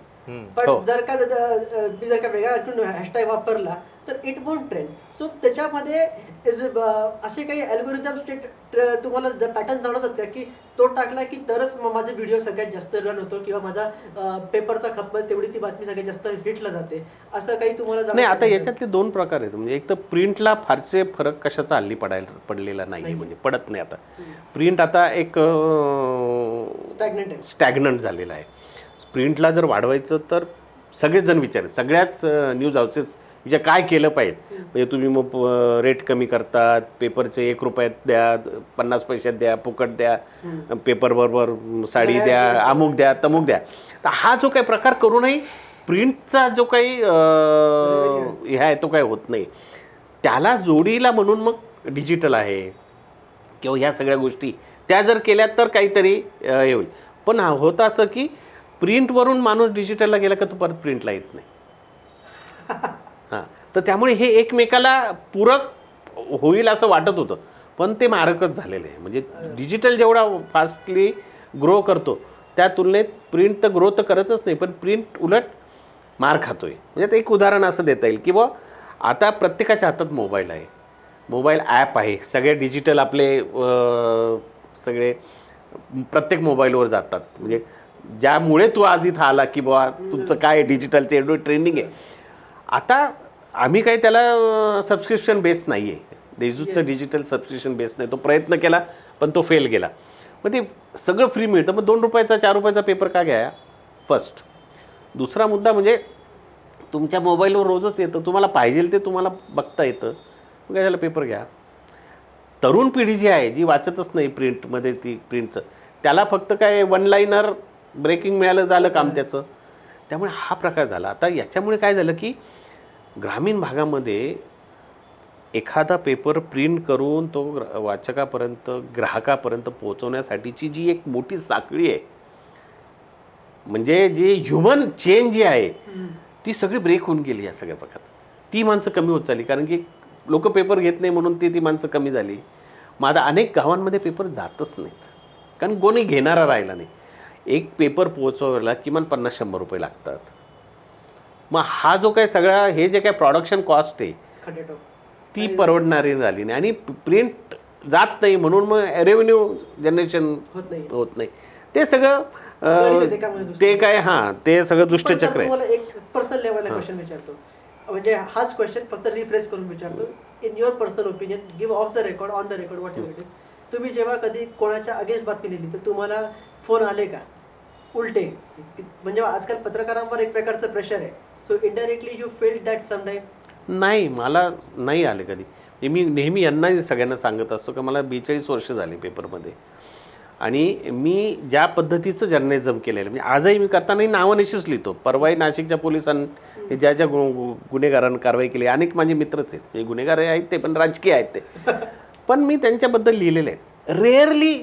पण हो. जर का मी जर का वेगळा हॅशटॅग वापरला तर इट वोंट ट्रेंड. सो त्याच्यामध्ये असे काही अल्गोरिदम तुम्हाला पॅटर्न जाणवतात का की तो टाकला की तरच माझा व्हिडिओ सगळ्यात जास्त रन होतो किंवा माझा पेपरचा खपत तेवढी ती बातमी सगळ्यात जास्त हिटला जाते, असं काही तुम्हाला नाही, आता का? याच्यातले दोन प्रकार आहेत. म्हणजे एक तर प्रिंटला फारसे फरक कशाचा हल्ली पडलेला नाही, म्हणजे पडत नाही. आता प्रिंट आता एक स्टॅग्नंट झालेला आहे. प्रिंटला जर वाढवायचं तर सगळेच जण विचार, सगळ्याच न्यूज हाऊसेस म्हणजे काय केलं पाहिजे. म्हणजे तुम्ही मग रेट कमी करतात, पेपरचे 1 रुपयात द्या, 50 पैशात द्या, फुकट द्या, पेपर बरोबर साडी द्या, अमुक द्या, तमुक द्या. तर हा जो काही प्रकार करूनही प्रिंटचा जो काही हे आहे तो काही होत नाही. त्याला जोडीला म्हणून मग डिजिटल आहे किंवा ह्या सगळ्या गोष्टी त्या जर केल्या तर काहीतरी हे होईल. पण होतं असं की प्रिंटवरून माणूस डिजिटलला गेला का तो परत प्रिंटला येत नाही. हां, तर त्यामुळे हे एकमेकाला पूरक होईल असं वाटत होतं, पण ते मारकच झालेलं आहे. म्हणजे डिजिटल जेवढा फास्टली ग्रो करतो त्या तुलनेत प्रिंट तर ग्रो तर करतच नाही, पण प्रिंट उलट मार खातोय. म्हणजे ते एक उदाहरण असं देता येईल की बुवा आता प्रत्येकाच्या हातात मोबाईल आहे, मोबाईल ॲप आहे, सगळे डिजिटल आपले सगळे प्रत्येक मोबाईलवर जातात. म्हणजे ज्यामुळे तू आज इथं आला की बुवा तुमचं काय डिजिटलचं एवढं ट्रेंडिंग आहे. आता आम्ही काही त्याला सबस्क्रिप्शन बेस नाही आहे, देशूचं डिजिटल सबस्क्रिप्शन बेस नाही. तो प्रयत्न केला पण तो फेल गेला. मग ते सगळं फ्री मिळतं, मग 2 रुपयाचा 4 रुपयाचा पेपर का घ्या फर्स्ट. दुसरा मुद्दा म्हणजे तुमच्या मोबाईलवर रोजच येतं, तुम्हाला पाहिजे ते तुम्हाला बघता येतं, मग त्याला पेपर घ्या. तरुण पिढी जी आहे जी वाचतच नाही प्रिंटमध्ये, ती प्रिंटचं त्याला फक्त काय 1 लाईनर ब्रेकिंग मिळालं झालं काम त्याचं. त्यामुळे हा प्रकार झाला. आता याच्यामुळे काय झालं की ग्रामीण भागामध्ये एखादा पेपर प्रिंट करून तो वाचकापर्यंत ग्राहकापर्यंत पोहोचवण्यासाठीची जी एक मोठी साखळी आहे, म्हणजे जी ह्युमन चेन जी आहे ती सगळी ब्रेक होऊन गेली या सगळ्या प्रकारात. ती माणसं कमी होत चालली, कारण की लोक पेपर घेत नाही म्हणून ती माणसं कमी झाली. मग आता अनेक गावांमध्ये पेपर जातच नाहीत, कारण कोणी घेणारा राहिला नाही. एक पेपर पोहोचवायला किमान 50-100 रुपये लागतात. मग हा जो काय सगळा हे जे काय प्रोडक्शन कॉस्ट आहे ती परवडणारी झाली नाही, आणि प्रिंट जात नाही म्हणून मग रेव्हेन्यू जनरेशन होत नाही. ते सगळं ते काय ते सगळं दुष्टचक्र आहे. मला एक पर्सनल लेवलला क्वेश्चन विचारतो, म्हणजे हाच क्वेश्चन फक्त रिफ्रेश करून विचारतो. In your personal opinion, give of the record, on the record, what you it, तुम्ही जेव्हा कधी कोणाच्या अगेन्स्ट बातमी लिहिली तर तुम्हाला फोन आले का उलटे? म्हणजे आजकाल पत्रकारांवर एक प्रकारचं प्रेशर आहे. So indirectly you feel that some time? नाही, मला नाही आले कधी. मी नेहमी यांनाही सगळ्यांना सांगत असतो की मला 42 वर्ष झाली पेपरमध्ये, आणि मी ज्या पद्धतीचं जर्नलिझम केलेलं, म्हणजे आजही मी करतानाही नावं निश्चित लिहितो. परवाही नाशिकच्या पोलिसांनी ज्या ज्या गुन्हेगारांना कारवाई केली, अनेक माझे मित्रच आहेत, हे गुन्हेगार आहेत ते, पण राजकीय आहेत ते, पण मी त्यांच्याबद्दल लिहिलेलं आहे. रेअरली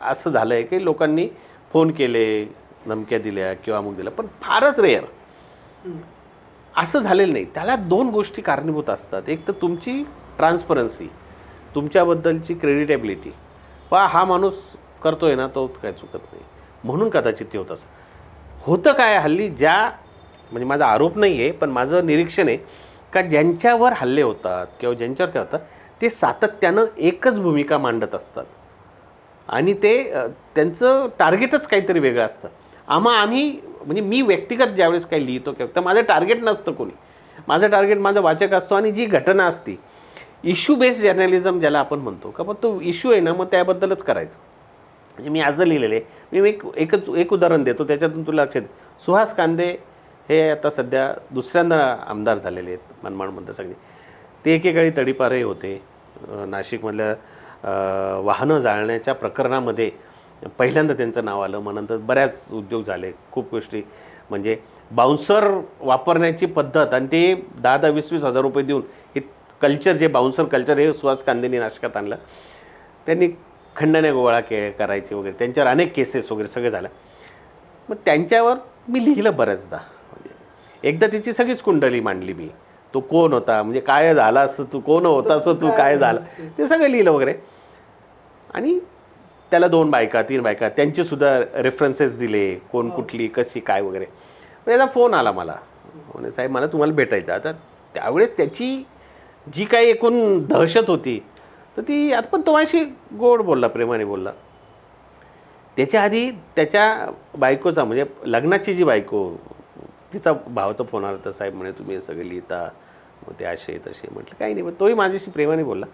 असं झालं आहे की लोकांनी फोन केले, धमक्या दिल्या किंवा अमुक दिल्या, पण फारच रेअर असं झालेलं नाही. त्याला 2 गोष्टी कारणीभूत असतात. एक तर तुमची ट्रान्सपरन्सी, तुमच्याबद्दलची क्रेडिटेबिलिटी, हा माणूस करतोय ना तो काय चुकत नाही, म्हणून कदाचित ते होत असं होतं. काय हल्ली म्हणजे माझा आरोप नाही आहे, पण माझं निरीक्षण आहे का ज्यांच्यावर हल्ले होतात किंवा ज्यांच्यावर काय होतात ते सातत्यानं एकच भूमिका मांडत असतात. आणि ते त्यांचं टार्गेटच काहीतरी वेगळं असतं. आम्ही म्हणजे मी व्यक्तिगत ज्यावेळेस काही लिहितो किंवा तर माझं टार्गेट नसतं कोणी, माझं टार्गेट माझं वाचक असतो आणि जी घटना असती, इश्यू बेस्ड जर्नलिझम ज्याला आपण म्हणतो का, पण तो इश्यू आहे ना मग त्याबद्दलच करायचं. म्हणजे मी आज लिहिलेलं आहे, मी एक उदाहरण देतो त्याच्यातून तुला लक्षात. सुहास कांदे हे आता सध्या दुसऱ्यांदा आमदार झालेले आहेत मनमाडमध्ये सगळे. ते एकेकाळी तडीपारही होते. नाशिकमधल्या वाहनं जाळण्याच्या प्रकरणामध्ये पहिल्यांदा त्यांचं नाव आलं. मग नंतर बऱ्याच उद्योग झाले, खूप गोष्टी. म्हणजे बाउन्सर वापरण्याची पद्धत आणि ते 10-20 हजार रुपये देऊन हे कल्चर, जे बाउन्सर कल्चर, हे सुहास कांदेंनी नाशकात आणलं. त्यांनी खंडण्या गोळा करायचे वगैरे, त्यांच्यावर अनेक केसेस वगैरे सगळं झालं. मग त्यांच्यावर मी लिहिलं बऱ्याचदा. म्हणजे एकदा त्याची सगळीच कुंडली मांडली मी. तो कोण होता, म्हणजे काय झालं असं, तू कोण होता असं, तू काय झालं, ते सगळं लिहिलं वगैरे. आणि त्याला 2 बायका 3 बायका त्यांचेसुद्धा रेफरन्सेस दिले, कोण कुठली कशी काय वगैरे. त्याचा फोन आला मला, म्हणे साहेब मला तुम्हाला भेटायचं. आता त्यावेळेस त्याची जी काही एकूण दहशत होती तर ती आता, पण तो माझ्याशी गोड बोलला, प्रेमाने बोलला. त्याच्या आधी त्याच्या बायकोचा, म्हणजे लग्नाची जी बायको, तिचा भावाचा फोन आला तर साहेब म्हणे तुम्ही हे सगळे लिहिता, मग ते असे तसे. म्हटलं काही नाही, पण तोही माझ्याशी प्रेमाने बोलला.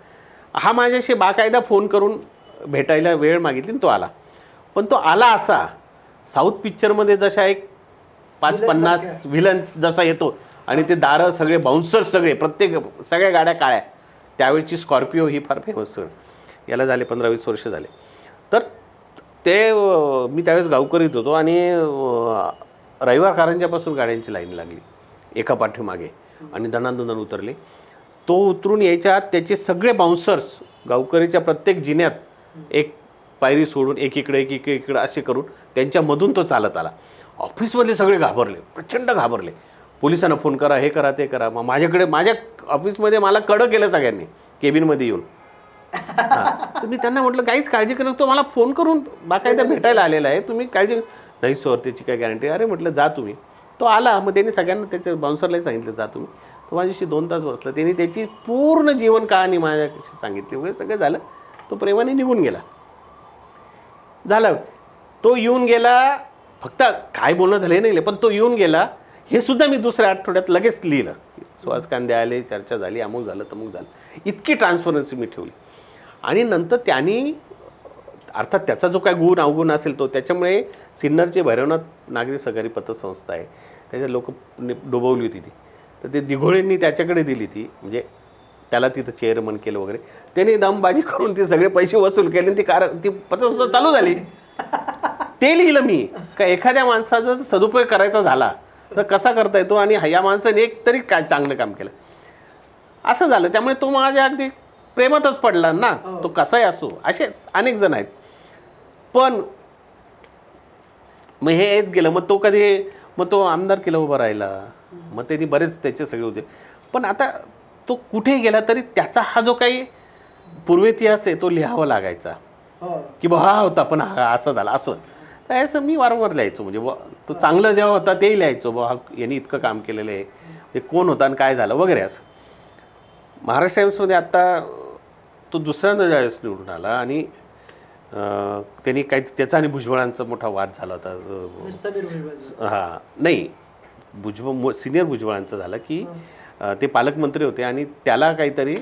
हा माझ्याशी बाकायदा फोन करून भेटायला वेळ मागितली आणि तो आला. पण तो आला असा, साऊथ पिक्चरमध्ये जशा एक 5-50 व्हिलन जसा येतो आणि ते दारं सगळे बाउन्सर्स सगळे, प्रत्येक सगळ्या गाड्या काळ्या. त्यावेळची स्कॉर्पिओ ही फार फेमस, याला झाले 15-20 वर्ष झाले. तर ते मी त्यावेळेस गावकरीत होतो आणि रविवार कारंजापासून गाड्यांची लाईन लागली एका पाठीमागे आणि दणादण उतरले. तो उतरून यायच्या आत त्याचे सगळे बाउन्सर्स गावकरीच्या प्रत्येक जिन्यात एक पायरी सोडून एकीकडे असे करून त्यांच्यामधून तो चालत आला. ऑफिसमधले सगळे घाबरले, प्रचंड घाबरले. पोलिसांना फोन करा, हे करा, ते करा. मग माझ्या ऑफिसमध्ये मला कडं केलं सगळ्यांनी केबिनमध्ये येऊन. तर मी त्यांना म्हटलं काहीच काळजी करू, तो मला फोन करून बाकायदा भेटायला आलेला आहे, तुम्ही काळजी नाही सर, त्याची काय गॅरंटी. अरे म्हटलं जा तुम्ही. तो आला, मग त्यांनी सगळ्यांना त्याच्या बाउन्सरलाही सांगितलं जा तुम्ही. तो माझ्याशी 2 तास बसला. त्यांनी त्याची पूर्ण जीवन कहाणी माझ्याशी सांगितली वगैरे सगळं झालं. तो प्रेमाने निघून गेला. झालं, तो येऊन गेला. फक्त काय बोलणं झालं नाही, पण तो येऊन गेला हे सुद्धा मी दुसऱ्या आठवड्यात लगेच लिहिलं. सुहास कांदे आले, चर्चा झाली, अमुक झालं तमुक झालं. इतकी ट्रान्सपरन्सी मी ठेवली. आणि नंतर त्यांनी, अर्थात त्याचा जो काय गुण अवगुण असेल तो, त्याच्यामुळे सिन्नरचे भैरवनाथ नागरी सहकारी पतसंस्था आहे, त्याच्या लोक डुबवली होती ती. तर ते दिघोळेंनी त्याच्याकडे दिली ती, म्हणजे त्याला तिथं चेअरमन केलं वगैरे. त्याने दमबाजी करून ते सगळे पैसे वसूल केले, ती पतसंस्था चालू झाली. ते लिहिलं मी का एखाद्या माणसाचा सदुपयोग करायचा झाला तर कसा करता येतो, आणि या माणसाने एक तरी काय चांगलं काम केलं असं झालं. त्यामुळे तो माझ्या अगदी प्रेमातच पडला ना. तो कसाही असो, असे अनेक जण आहेत. पण मग हे येत गेलं. मग तो आमदार केला उभा राहिला. मग त्यांनी बरेच त्याचे सगळे होते. पण आता तो कुठे गेला तरी त्याचा हा जो काही पूर्वेतिहास आहे तो लिहावा लागायचा, की बा हा होता पण हा असं झाला असं. तर असं मी वारंवार लिहायचो. म्हणजे तो चांगलं जेव्हा होता तेही लिहायचो, बा हा यांनी इतकं काम केलेलं आहे, ते कोण होता आणि काय झालं वगैरे असं. महाराष्ट्र टाइम्समध्ये आत्ता तो दुसऱ्यांदा ज्यावेळेस निवडून आला आणि त्यांनी काही त्याचा आणि भुजबळांचा मोठा वाद झाला होता. हां, नाही, सिनियर भुजबळांचं झालं की ते पालकमंत्री होते आणि त्याला काहीतरी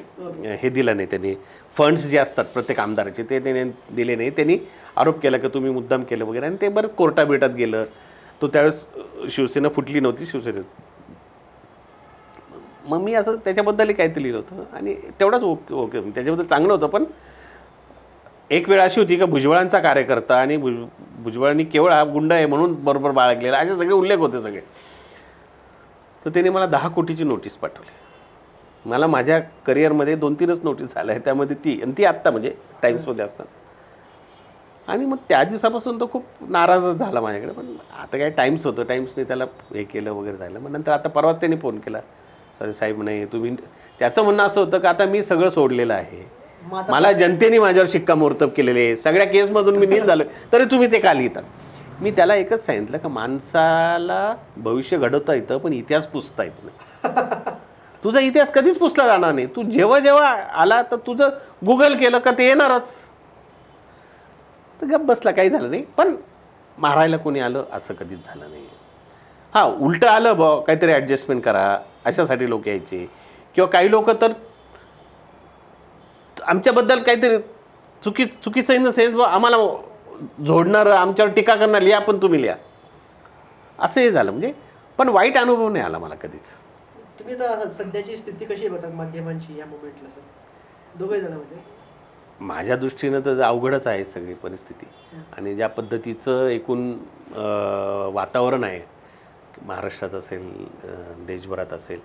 हे दिलं नाही त्यांनी, फंड्स जे असतात प्रत्येक आमदाराचे ते त्याने दिले नाही. त्यांनी आरोप केला की तुम्ही मुद्दाम केलं वगैरे, आणि ते बरं कोर्टाबिटात गेलं. तो त्यावेळेस शिवसेना फुटली नव्हती शिवसेनेत. मग मी असं त्याच्याबद्दलही काहीतरी लिहिलं होतं आणि तेवढंच ओके त्याच्याबद्दल चांगलं होतं. पण एक वेळ अशी होती का भुजबळांचा कार्यकर्ता आणि भुजबळांनी केवळ हा गुंड आहे म्हणून बरोबर बाळगलेला, असे सगळे उल्लेख होते सगळे. तर त्याने मला 10 कोटीची नोटीस पाठवली. मला माझ्या करिअरमध्ये 2-3च नोटीस झाल्या आहे, त्यामध्ये ती आत्ता म्हणजे टाईम्समध्ये असतात. आणि मग त्या दिवसापासून तो खूप नाराजच झाला माझ्याकडे. पण आता काय टाईम्स होतं, टाईम्सने त्याला हे केलं वगैरे झालं. मग नंतर आता परवाच त्यांनी फोन केला, सॉरी साहेब नाही तुम्ही, त्याचं म्हणणं असं होतं की आता मी सगळं सोडलेलं आहे, मला जनतेने माझ्यावर शिक्कामोर्तब केलेले आहे, सगळ्या केसमधून मी नील झालो, तरी तुम्ही ते का लिहितात. मी त्याला एकच सांगितलं का माणसाला भविष्य घडवता येतं पण इतिहास पुसता येत नाही. तुझा इतिहास कधीच पुसला जाणार नाही. तू जेव्हा जेव्हा आला तर तुझं गुगल केलं का ते येणारच. तर गप बसला, काही झालं नाही. पण मारायला कोणी आलं असं कधीच झालं नाही. हां, उलटं आलं काहीतरी ॲडजस्टमेंट करा अशासाठी लोक यायचे. किंवा काही लोक तर आमच्याबद्दल काहीतरी चुकीचं इन द सेन्स आम्हाला झोडणारं, आमच्यावर टीका करणार, लिहा पण तुम्ही लिहा, असंही झालं. म्हणजे पण वाईट अनुभव नाही आला मला कधीच. तुम्ही आता सध्याची स्थिती कशी बघतात माध्यमांची या मोमेंटला सर, दोघे जण म्हणजे? माझ्या दृष्टीनं तर अवघडच आहे सगळी परिस्थिती. आणि ज्या पद्धतीचं एकूण वातावरण आहे महाराष्ट्रात असेल, देशभरात असेल,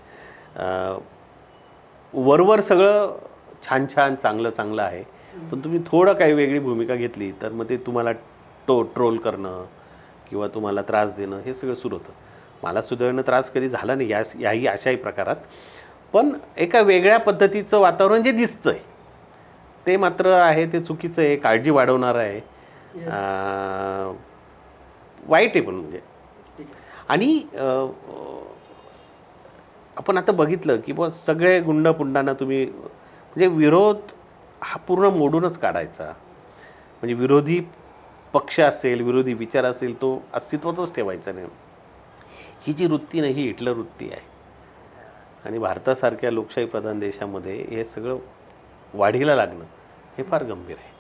वरवर सगळं छान छान चांगलं आहे. पण तुम्ही थोडं काही वेगळी भूमिका घेतली तर मग ते तुम्हाला ट्रोल करणं किंवा तुम्हाला त्रास देणं हे सगळं सुरू होतं. मला सुदैवानं त्रास कधी झाला नाही याही अशाही प्रकारात. पण एका वेगळ्या पद्धतीचं वातावरण जे दिसतं आहे ते मात्र आहे, ते चुकीचं आहे, काळजी वाढवणारं आहे, वाईट आहे पण. म्हणजे आणि आपण आता बघितलं की बुवा सगळे गुंडपुंडांना तुम्ही म्हणजे विरोध हा पूर्ण मोडूनच काढायचा. म्हणजे विरोधी पक्ष असेल, विरोधी विचार असेल, तो अस्तित्वातच ठेवायचा नाही. ही जी वृत्ती नाही, ही हिटलर वृत्ती आहे. आणि भारतासारख्या लोकशाही प्रधान देशामध्ये हे सगळं वाढीला लागणं हे फार गंभीर आहे.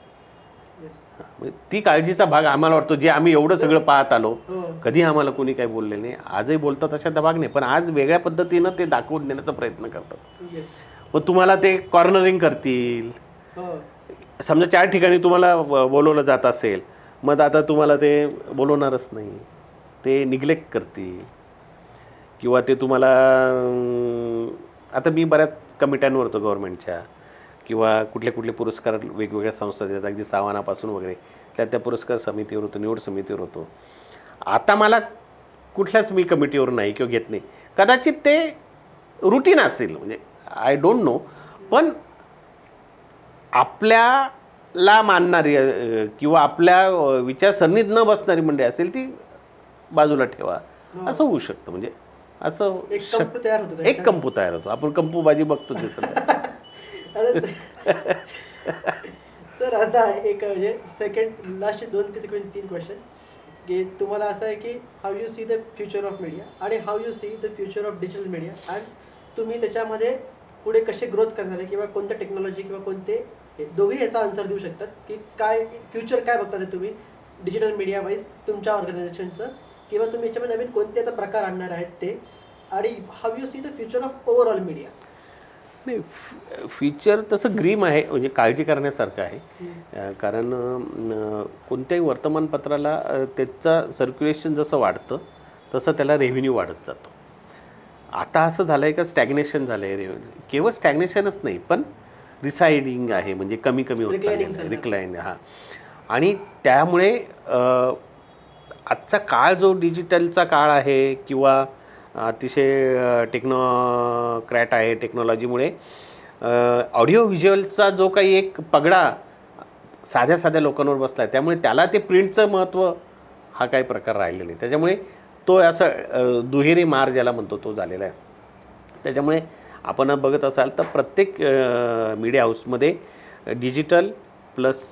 म्हणजे ती काळजीचा भाग आम्हाला वाटतो, जे आम्ही एवढं सगळं पाहत आलो, कधी आम्हाला कोणी काही बोलले नाही, आजही बोलतात अशा भाग नाही. पण आज वेगळ्या पद्धतीनं ते दाखवून देण्याचा प्रयत्न करतात. मग तुम्हाला ते कॉर्नरिंग करतील. समजा 4 ठिकाणी तुम्हाला बोलवलं जात असेल, मग आता तुम्हाला ते बोलवणारच नाही, ते निग्लेक्ट करतील. किंवा ते तुम्हाला, आता मी बऱ्याच कमिट्यांवर होतो गव्हर्नमेंटच्या, किंवा कुठले पुरस्कार वेगवेगळ्या संस्था देतात, अगदी सावानापासून वगैरे, त्या पुरस्कार समितीवर होतो, निवड समितीवर होतो. आता मला कुठल्याच मी कमिटीवर नाही किंवा घेत नाही. कदाचित ते रुटीन असेल, म्हणजे आय डोंट नो. पण आपल्याला मानणारी किंवा आपल्या विचारसरणीत न बसणारी मंडळी असेल ती बाजूला ठेवा, असं होऊ शकतं. म्हणजे असं एक कंपू तयार होतो. आपण कंपूबाजी बघतो ते सध्या. सर आता एक म्हणजे सेकंड लास्ट 2 ते 3 क्वेश्चन की तुम्हाला असं आहे की how you see the future of media आणि how you see the future of digital media, and तुम्ही त्याच्यामध्ये पुढे कसे ग्रोथ करणार आहे किंवा कोणत्या टेक्नॉलॉजी किंवा कोणते, दोघेही याचा आन्सर देऊ शकतात की काय फ्युचर काय बघतात तुम्ही डिजिटल मीडिया वाईज तुमच्या ऑर्गनायझेशनचं, किंवा तुम्ही याच्यामध्ये नवीन कोणते आता प्रकार आणणार आहेत ते, आणि how you see the future of overall media. नाही, फीचर तसं ग्रीम आहे, म्हणजे काळजी करण्यासारखं आहे. कारण कोणत्याही वर्तमानपत्राला त्याचं सर्क्युलेशन जसं वाढतं तसं त्याला रेव्हेन्यू वाढत जातो. आता असं झालं आहे का स्टॅग्नेशन झालं आहे, केवळ स्टॅग्नेशनच नाही पण रिसायडिंग आहे, म्हणजे कमी होत चाललं, रिक्लाइन. हां, आणि त्यामुळे आजचा काळ जो डिजिटलचा काळ आहे किंवा अतिशय टेक्नोक्रॅट आहे, टेक्नॉलॉजीमुळे ऑडिओ व्हिज्युअलचा जो काही एक पगडा साध्या लोकांवर बसला आहे, त्यामुळे त्याला ते प्रिंटचं महत्त्व हा काही प्रकार राहिलेला नाही. त्याच्यामुळे तो असं दुहेरी मार ज्याला म्हणतो तो झालेला आहे. त्याच्यामुळे आपण बघत असाल तर प्रत्येक मीडिया हाऊसमध्ये डिजिटल प्लस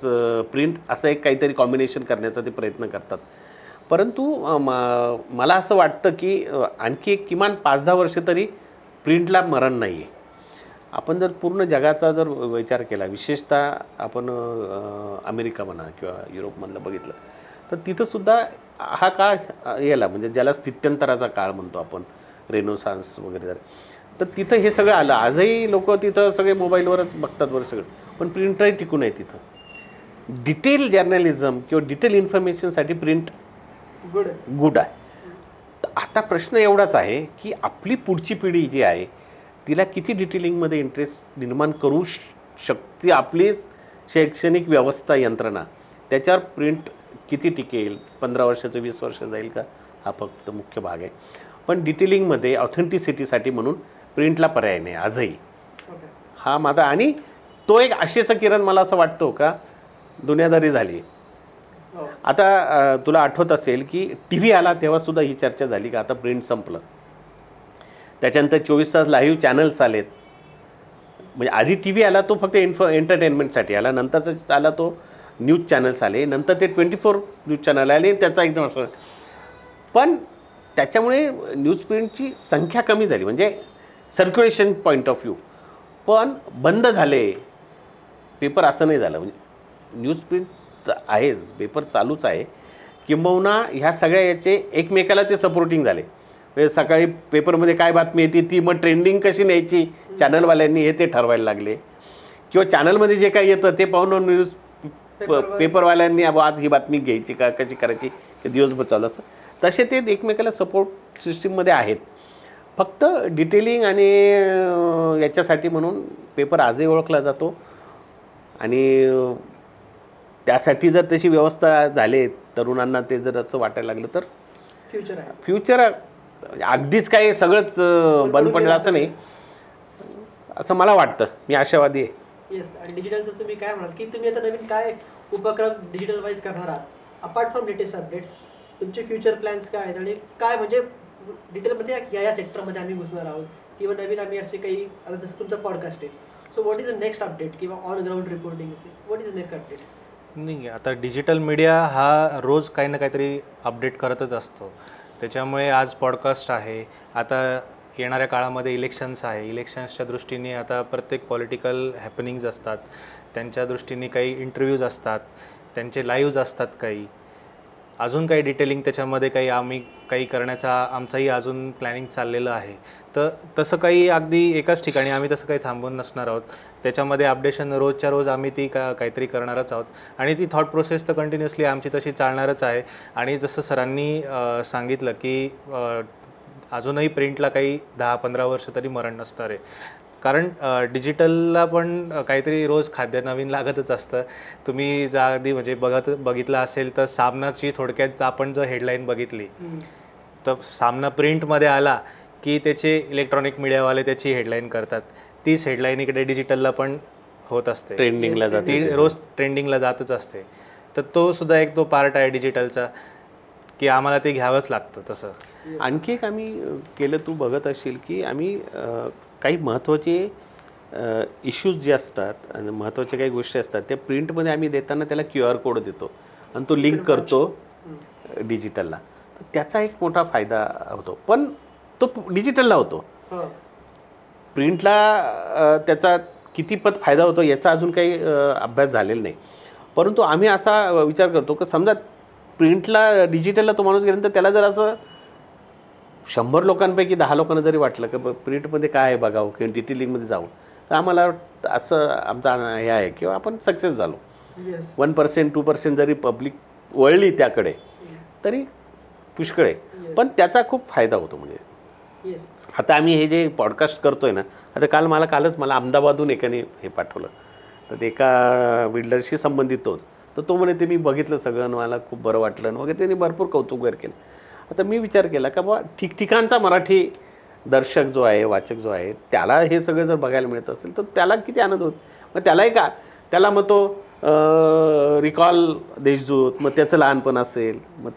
प्रिंट असं एक काहीतरी कॉम्बिनेशन करण्याचा ते प्रयत्न करतात. परंतु मला असं वाटतं की आणखी एक किमान 5-10 वर्ष तरी प्रिंटला मरण नाही आहे. आपण जर पूर्ण जगाचा जर विचार केला, विशेषतः आपण अमेरिका म्हणा किंवा युरोपमधलं बघितलं, तर तिथंसुद्धा हा काळ याला म्हणजे ज्याला स्थित्यंतराचा काळ म्हणतो आपण, रेनेसान्स वगैरे, तर तिथं हे सगळं आलं. आजही लोक तिथं सगळे मोबाईलवरच बघतात बरं सगळं, पण प्रिंटही टिकून आहे तिथं. डिटेल जर्नलिझम किंवा डिटेल इन्फॉर्मेशनसाठी प्रिंट गुड आहे. आता प्रश्न एवढाच आहे की आपली पुढची पिढी जी आहे तिला किती डिटेलिंगमध्ये इंटरेस्ट निर्माण करू शकते. आपली शैक्षणिक व्यवस्था, यंत्रणा, त्याच्यावर प्रिंट किती टिकेल, 15 वर्षाचं 20 वर्ष जाईल का, हा फक्त मुख्य भाग आहे. पण डिटेलिंगमध्ये ऑथेंटिसिटीसाठी म्हणून प्रिंटला पर्याय नाही आजही. हा माझा, आणि तो एक आशेचा किरण मला असं वाटतो का दुनियादारी झाली. आता तुला आठवत असेल की टी व्ही आला तेव्हासुद्धा ही चर्चा झाली का आता प्रिंट संपलं. त्याच्यानंतर 24 तास लाईव्ह चॅनल्स आलेत. म्हणजे आधी टी व्ही आला तो फक्त एंटरटेनमेंटसाठी आला, नंतरचा आला तो न्यूज चॅनल्स आले, नंतर ते 24 न्यूज चॅनल आले, त्याचा एकदम असं. पण त्याच्यामुळे न्यूज प्रिंटची संख्या कमी झाली, म्हणजे सर्क्युलेशन पॉईंट ऑफ व्ह्यू. पण बंद झाले पेपर, असं नाही झालं. म्हणजे न्यूज प्रिंट आहेच, पेपर चालूच आहे. किंबहुना ह्या सगळ्या याचे एकमेकाला ते सपोर्टिंग झाले. म्हणजे सकाळी पेपरमध्ये काय बातमी येते ती मग ट्रेंडिंग कशी न्यायची चॅनलवाल्यांनी हे ते ठरवायला लागले, किंवा चॅनलमध्ये जे काही येतं ते पाहून न्यूज पेपरवाल्यांनी आज ही बातमी घ्यायची का, कशी करायची, ते दिवसभर चालू असतं. तसे ते एकमेकाला सपोर्ट सिस्टीममध्ये आहेत. फक्त डिटेलिंग आणि याच्यासाठी म्हणून पेपर आजही ओळखला जातो. आणि त्यासाठी जर तशी व्यवस्था झाली तरुणांना, ते जर असं वाटायला लागलं तर फ्युचर आहे. फ्युचर अगदीच काही सगळंच बंद पडलं असं नाही, असं मला वाटतं. मी आशावादी आहे. येस. आणि डिजिटलचं तुम्ही काय म्हणाल की तुम्ही आता नवीन काय उपक्रम डिजिटल वाईज करणार आहात अपार्ट फ्रॉम लेटेस्ट अपडेट? तुमचे फ्युचर प्लॅन्स काय आहेत आणि काय, म्हणजे डिटेलमध्ये या सेक्टरमध्ये आम्ही घुसणार आहोत किंवा नवीन आम्ही असे काही, आता जसं तुमचा पॉडकास्ट आहे, so what is the next update किंवा on ground reporting, what is the next update? नाही, आता डिजिटल मीडिया हा रोज काही ना काहीतरी अपडेट करतच असतो. त्याच्यामुळे आज पॉडकास्ट आहे, आता येणाऱ्या काळामध्ये इलेक्शन्स आहे. इलेक्शन्सच्या दृष्टीने आता प्रत्येक पॉलिटिकल हॅपनिंग्ज असतात, त्यांच्या दृष्टीने काही इंटरव्ह्यूज असतात, त्यांचे लाईव्ज असतात, काही अजून काही डिटेलिंग त्याच्यामध्ये काही काही करण्याचा आमचाही अजून प्लॅनिंग चाललेलं आहे. तर तसं काही अगदी एकाच ठिकाणी आम्ही तसं काही थांबून नसणार आहोत. त्याच्यामध्ये अपडेशन रोजच्या रोज आम्ही ती काहीतरी करणारच आहोत आणि ती थॉट प्रोसेस तर कंटिन्युअसली आमची तशी चालणारच आहे. आणि जसं सरांनी सांगितलं की अजूनही प्रिंटला काही 10-15 वर्ष तरी मरण नसणार आहे. कारण डिजिटलला पण काहीतरी रोज खाद्य नवीन लागतच असतं. तुम्ही अगदी म्हणजे बघितलं असेल तर सामनाची थोडक्यात आपण जर हेडलाईन बघितली तर सामना प्रिंटमध्ये आला की त्याचे इलेक्ट्रॉनिक मीडियावाले त्याची हेडलाईन करतात. तीच हेडलाईन इकडे डिजिटलला पण होत असते, ट्रेंडिंगला जाते, ती रोज ट्रेंडिंगला जातच असते. तर तो सुद्धा एक पार्ट आहे डिजिटलचा की आम्हाला ते घ्यावंच लागतं. तसं आणखी एक आम्ही केलं, तू बघत असशील की आम्ही काही महत्त्वाचे इश्यूज जे असतात आणि महत्त्वाच्या काही गोष्टी असतात त्या प्रिंटमध्ये आम्ही देताना त्याला QR कोड देतो आणि तो लिंक करतो डिजिटलला. तर त्याचा एक मोठा फायदा होतो, पण तो डिजिटलला होतो. प्रिंटला त्याचा कितीपत फायदा होतो याचा अजून काही अभ्यास झालेला नाही. परंतु आम्ही असा विचार करतो की समजा प्रिंटला डिजिटलला तो माणूस गेल्यानंतर त्याला जर असं 100 लोकांपैकी 10 लोकांना जरी वाटलं की प्रिंटमध्ये काय आहे बघावं किंवा डिटेलिंगमध्ये जावं, तर आम्हाला असं आमचा हे आहे किंवा आपण सक्सेस झालो. 1%, 2% जरी पब्लिक वळली त्याकडे तरी पुष्कळ आहे. पण त्याचा खूप फायदा होतो. म्हणजे आता आम्ही हे जे पॉडकास्ट करतोय ना, आता कालच मला अहमदाबादहून एकाने हे पाठवलं, तर ते एका बिल्डरशी संबंधित होत. तर तो म्हणे ते मी बघितलं सगळं, मला खूप बरं वाटलं वगैरे, त्यांनी भरपूर कौतुक वगैरे केलं. आता मी विचार केला का बाबा ठिकठिकाणचा मराठी दर्शक जो आहे, वाचक जो आहे, त्याला हे सगळं जर बघायला मिळत असेल तर त्याला किती आनंद होतो. मग त्यालाही का, त्याला मग तो रिकॉल देशदूत, मग त्याचं लहानपण असेल, मग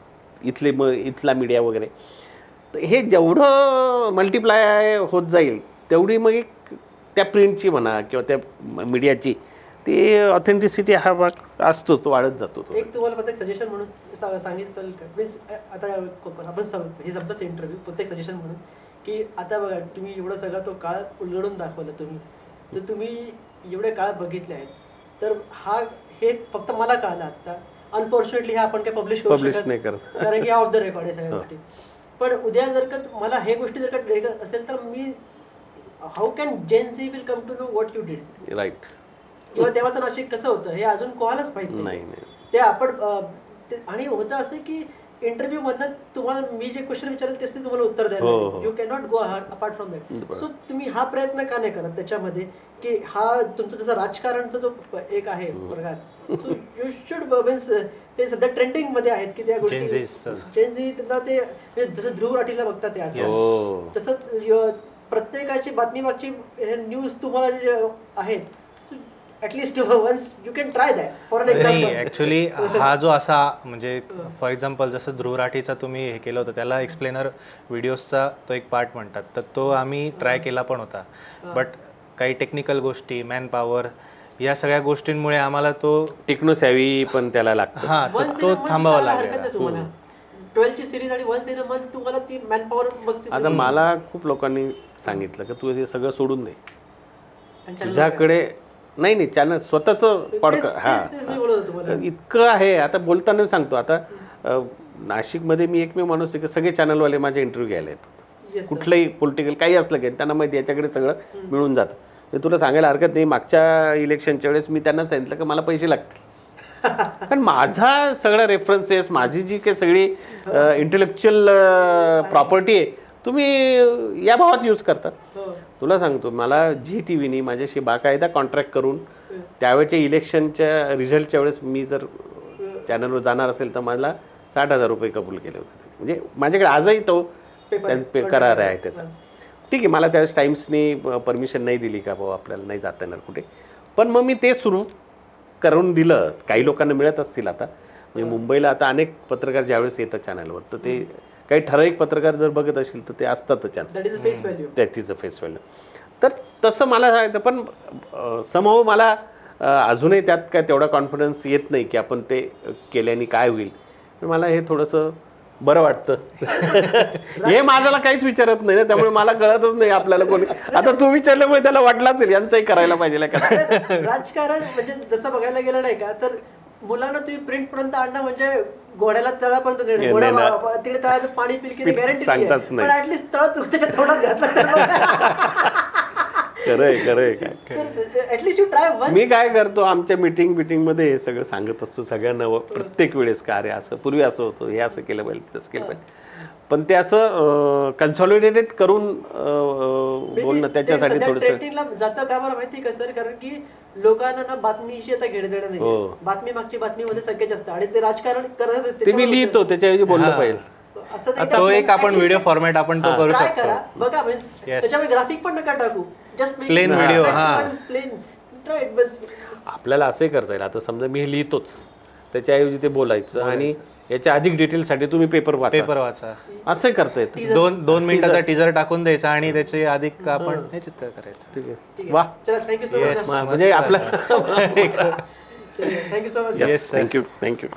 इथला मीडिया वगैरे, तर हे जेवढं मल्टिप्लाय होत जाईल तेवढी मग एक त्या प्रिंटची म्हणा किंवा त्या मीडियाची ती ऑथेंटिसिटी हा भाग असतो, तो वाढत जातो. एक तुम्हाला प्रत्येक सजेशन म्हणून सांगितलं का, मीन्स आता आपण हे शब्दच इंटरव्ह्यू प्रत्येक सजेशन म्हणून की आता बघा तुम्ही एवढं सगळं तो काळ उलगडून दाखवला तुम्ही, तर तुम्ही एवढे काळ बघितले आहेत, तर हे फक्त मला कळलं आता. अनफॉर्च्युनेटली हे आपण काय पब्लिश नाही करत, कारण की ऑफ द रेकॉर्ड आहे सगळ्या गोष्टी. पण उद्या जर का मला हे गोष्टी जर का असेल तर मी how can Gen Z will come to know what you did, right? किंवा तेव्हाचं नाशिक कसं होतं हे अजून कोणालाच माहिती नाही. ते आपण आणि होतं असं की इंटरव्ह्यू मधनं तुम्हाला मी जे क्वेश्चन विचारेल तेच तुम्हाला उत्तर द्यायला, you can not go apart from that. So तुम्ही हा प्रयत्न का नाही करत त्याच्यामध्ये की हा तुमचं जसं राजकारणचा जो एक आहे वर्गात, यू शुड मीन्स ते सध्या ट्रेंडिंग मध्ये आहेत की त्या गोष्टी जेनझी त्यांना ते जसं ध्रुव राठीला बघतात ते आज, तसं प्रत्येकाची बातमी मागची न्यूज तुम्हाला जे आहेत at least once you can try that for an example. नाही, ॲक्च्युली हा जो असा म्हणजे फॉर एक्झाम्पल जसं ध्रुव राठीचा तुम्ही हे केलं होतं, त्याला एक्सप्लेनर व्हिडिओजचा तो एक पार्ट म्हणतात, तर तो आम्ही ट्राय केला पण होता. बट काही टेक्निकल गोष्टी, मॅन पॉवर या सगळ्या गोष्टींमुळे आम्हाला तो टेक्नोसॅव्ही पण त्याला लागतं. हा Once तर in तो a month थांबावा करायला हरकत लागेल. नाही तुम्हाला 12 ची सिरीज आणि वन्स इन अ मंथ तुम्हाला ती मॅनपॉवर बघते आता मला खूप लोकांनी सांगितलं की तू हे सगळं सोडून दे, आणि channel तुझ्याकडे नाही चॅनल स्वतःचं पॉडकास्ट. तेच मी बोलत होतो तुम्हाला. इतकं आहे. आता बोलताना सांगतो, आता नाशिकमध्ये मी एकमेव माणूस आहे की सगळे चॅनलवाले माझे इंटरव्ह्यू घ्यायला येतात. Yes, sir. कुठलंही पॉलिटिकल काही असलं की त्यांना माहिती याच्याकडे सगळं मिळून जातं. मी तुला सांगायला हरकत नाही, मागच्या इलेक्शनच्या वेळेस मी त्यांना सांगितलं की मला पैसे लागतील कारण माझा सगळा रेफरन्सेस, माझी जी काही सगळी इंटेलेक्च्युअल प्रॉपर्टी आहे तुम्ही या भावात यूज करतात. हो. तुला सांगतो, मला जी टी व्हीनी माझ्याशी बाकायदा कॉन्ट्रॅक्ट करून त्यावेळेच्या इलेक्शनच्या रिझल्टच्या वेळेस मी जर चॅनलवर जाणार असेल तर मला 60,000 रुपये कबूल केले होते. म्हणजे माझ्याकडे आजही तो करार आहे त्याचा. ठीक आहे, मला त्यावेळेस टाइम्सनी परमिशन नाही दिली का भाऊ आपल्याला नाही जाता येणार कुठे, पण मग मी ते सुरू करून दिलं. काही लोकांना मिळत असतील आता, म्हणजे मुंबईला आता अनेक पत्रकार ज्यावेळेस येतात चॅनलवर तर ते काही ठराविक पत्रकार जर बघत असतील तर ते असतातच channel, That is the face value. That is a face value. तर तसं मला सांगायचं, पण समहाऊ मला अजूनही त्यात काय तेवढा कॉन्फिडन्स येत नाही की आपण ते केल्याने काय होईल. मला हे थोडंसं बरं वाटतं. हे माझ्याला काहीच विचारत नाही ना, त्यामुळे मला कळतच नाही आपल्याला कोणी. आता तू विचारल्यामुळे त्याला वाटलं असेल यांचंही करायला पाहिजे का. राजकारण म्हणजे जसं बघायला गेलं नाही का, तर मुलांना तुम्ही प्रिंट पर्यंत आणणं म्हणजे घोड्याला तळापर्यंत नेणं. घोडा तिने तळात पाणी पिल की गॅरंटी सांगताच नाही. पण ऍटलीस्ट तळ त्याच्या तोंडात घातला तर खरंय काय. At least you try one. मी काय करतो, आमच्या मीटिंग मध्ये हे सगळं सांगत असतो सगळ्यांना प्रत्येक वेळेस का अरे असं पूर्वी असं होतं, हे असं केलं पाहिजे, तसं केलं पाहिजे. पण ते असं कन्सॉलिडेटेड करून बोलणं त्याच्यासाठी थोडंसं ट्रेंडिंगला जातं का बरं माहिती का सर, कारण की लोकांना ना बातमीशी आता घेणं देणं नाही. बातमी मागची बातमीमध्ये सगळेच असतं आणि ते राजकारण करत ते मी लिहितो त्याच्याऐवजी बोललं पाहिजे. असं नाही तो का, एक आपण at व्हिडिओ least फॉर्मॅट आपण तो करू try शकतो. करा. बघा त्याच्यामध्ये ग्राफिक पण नका टाकू, just Plain video, plain try बस. आपल्याला असंही करता येईल. आता समजा मी लिहितोच, त्याच्याऐवजी ते बोलायचं आणि याच्या अधिक डिटेलसाठी तुम्ही पेपर वाचा असंही करता येतं. 2 मिनिटाचा टीजर टाकून द्यायचा आणि त्याचे अधिक आपण हे चित्र करायचं. ठीक आहे, वा. चला थँक्यू सो मच. म्हणजे आपलं थँक्यू सो मच. थँक्यू.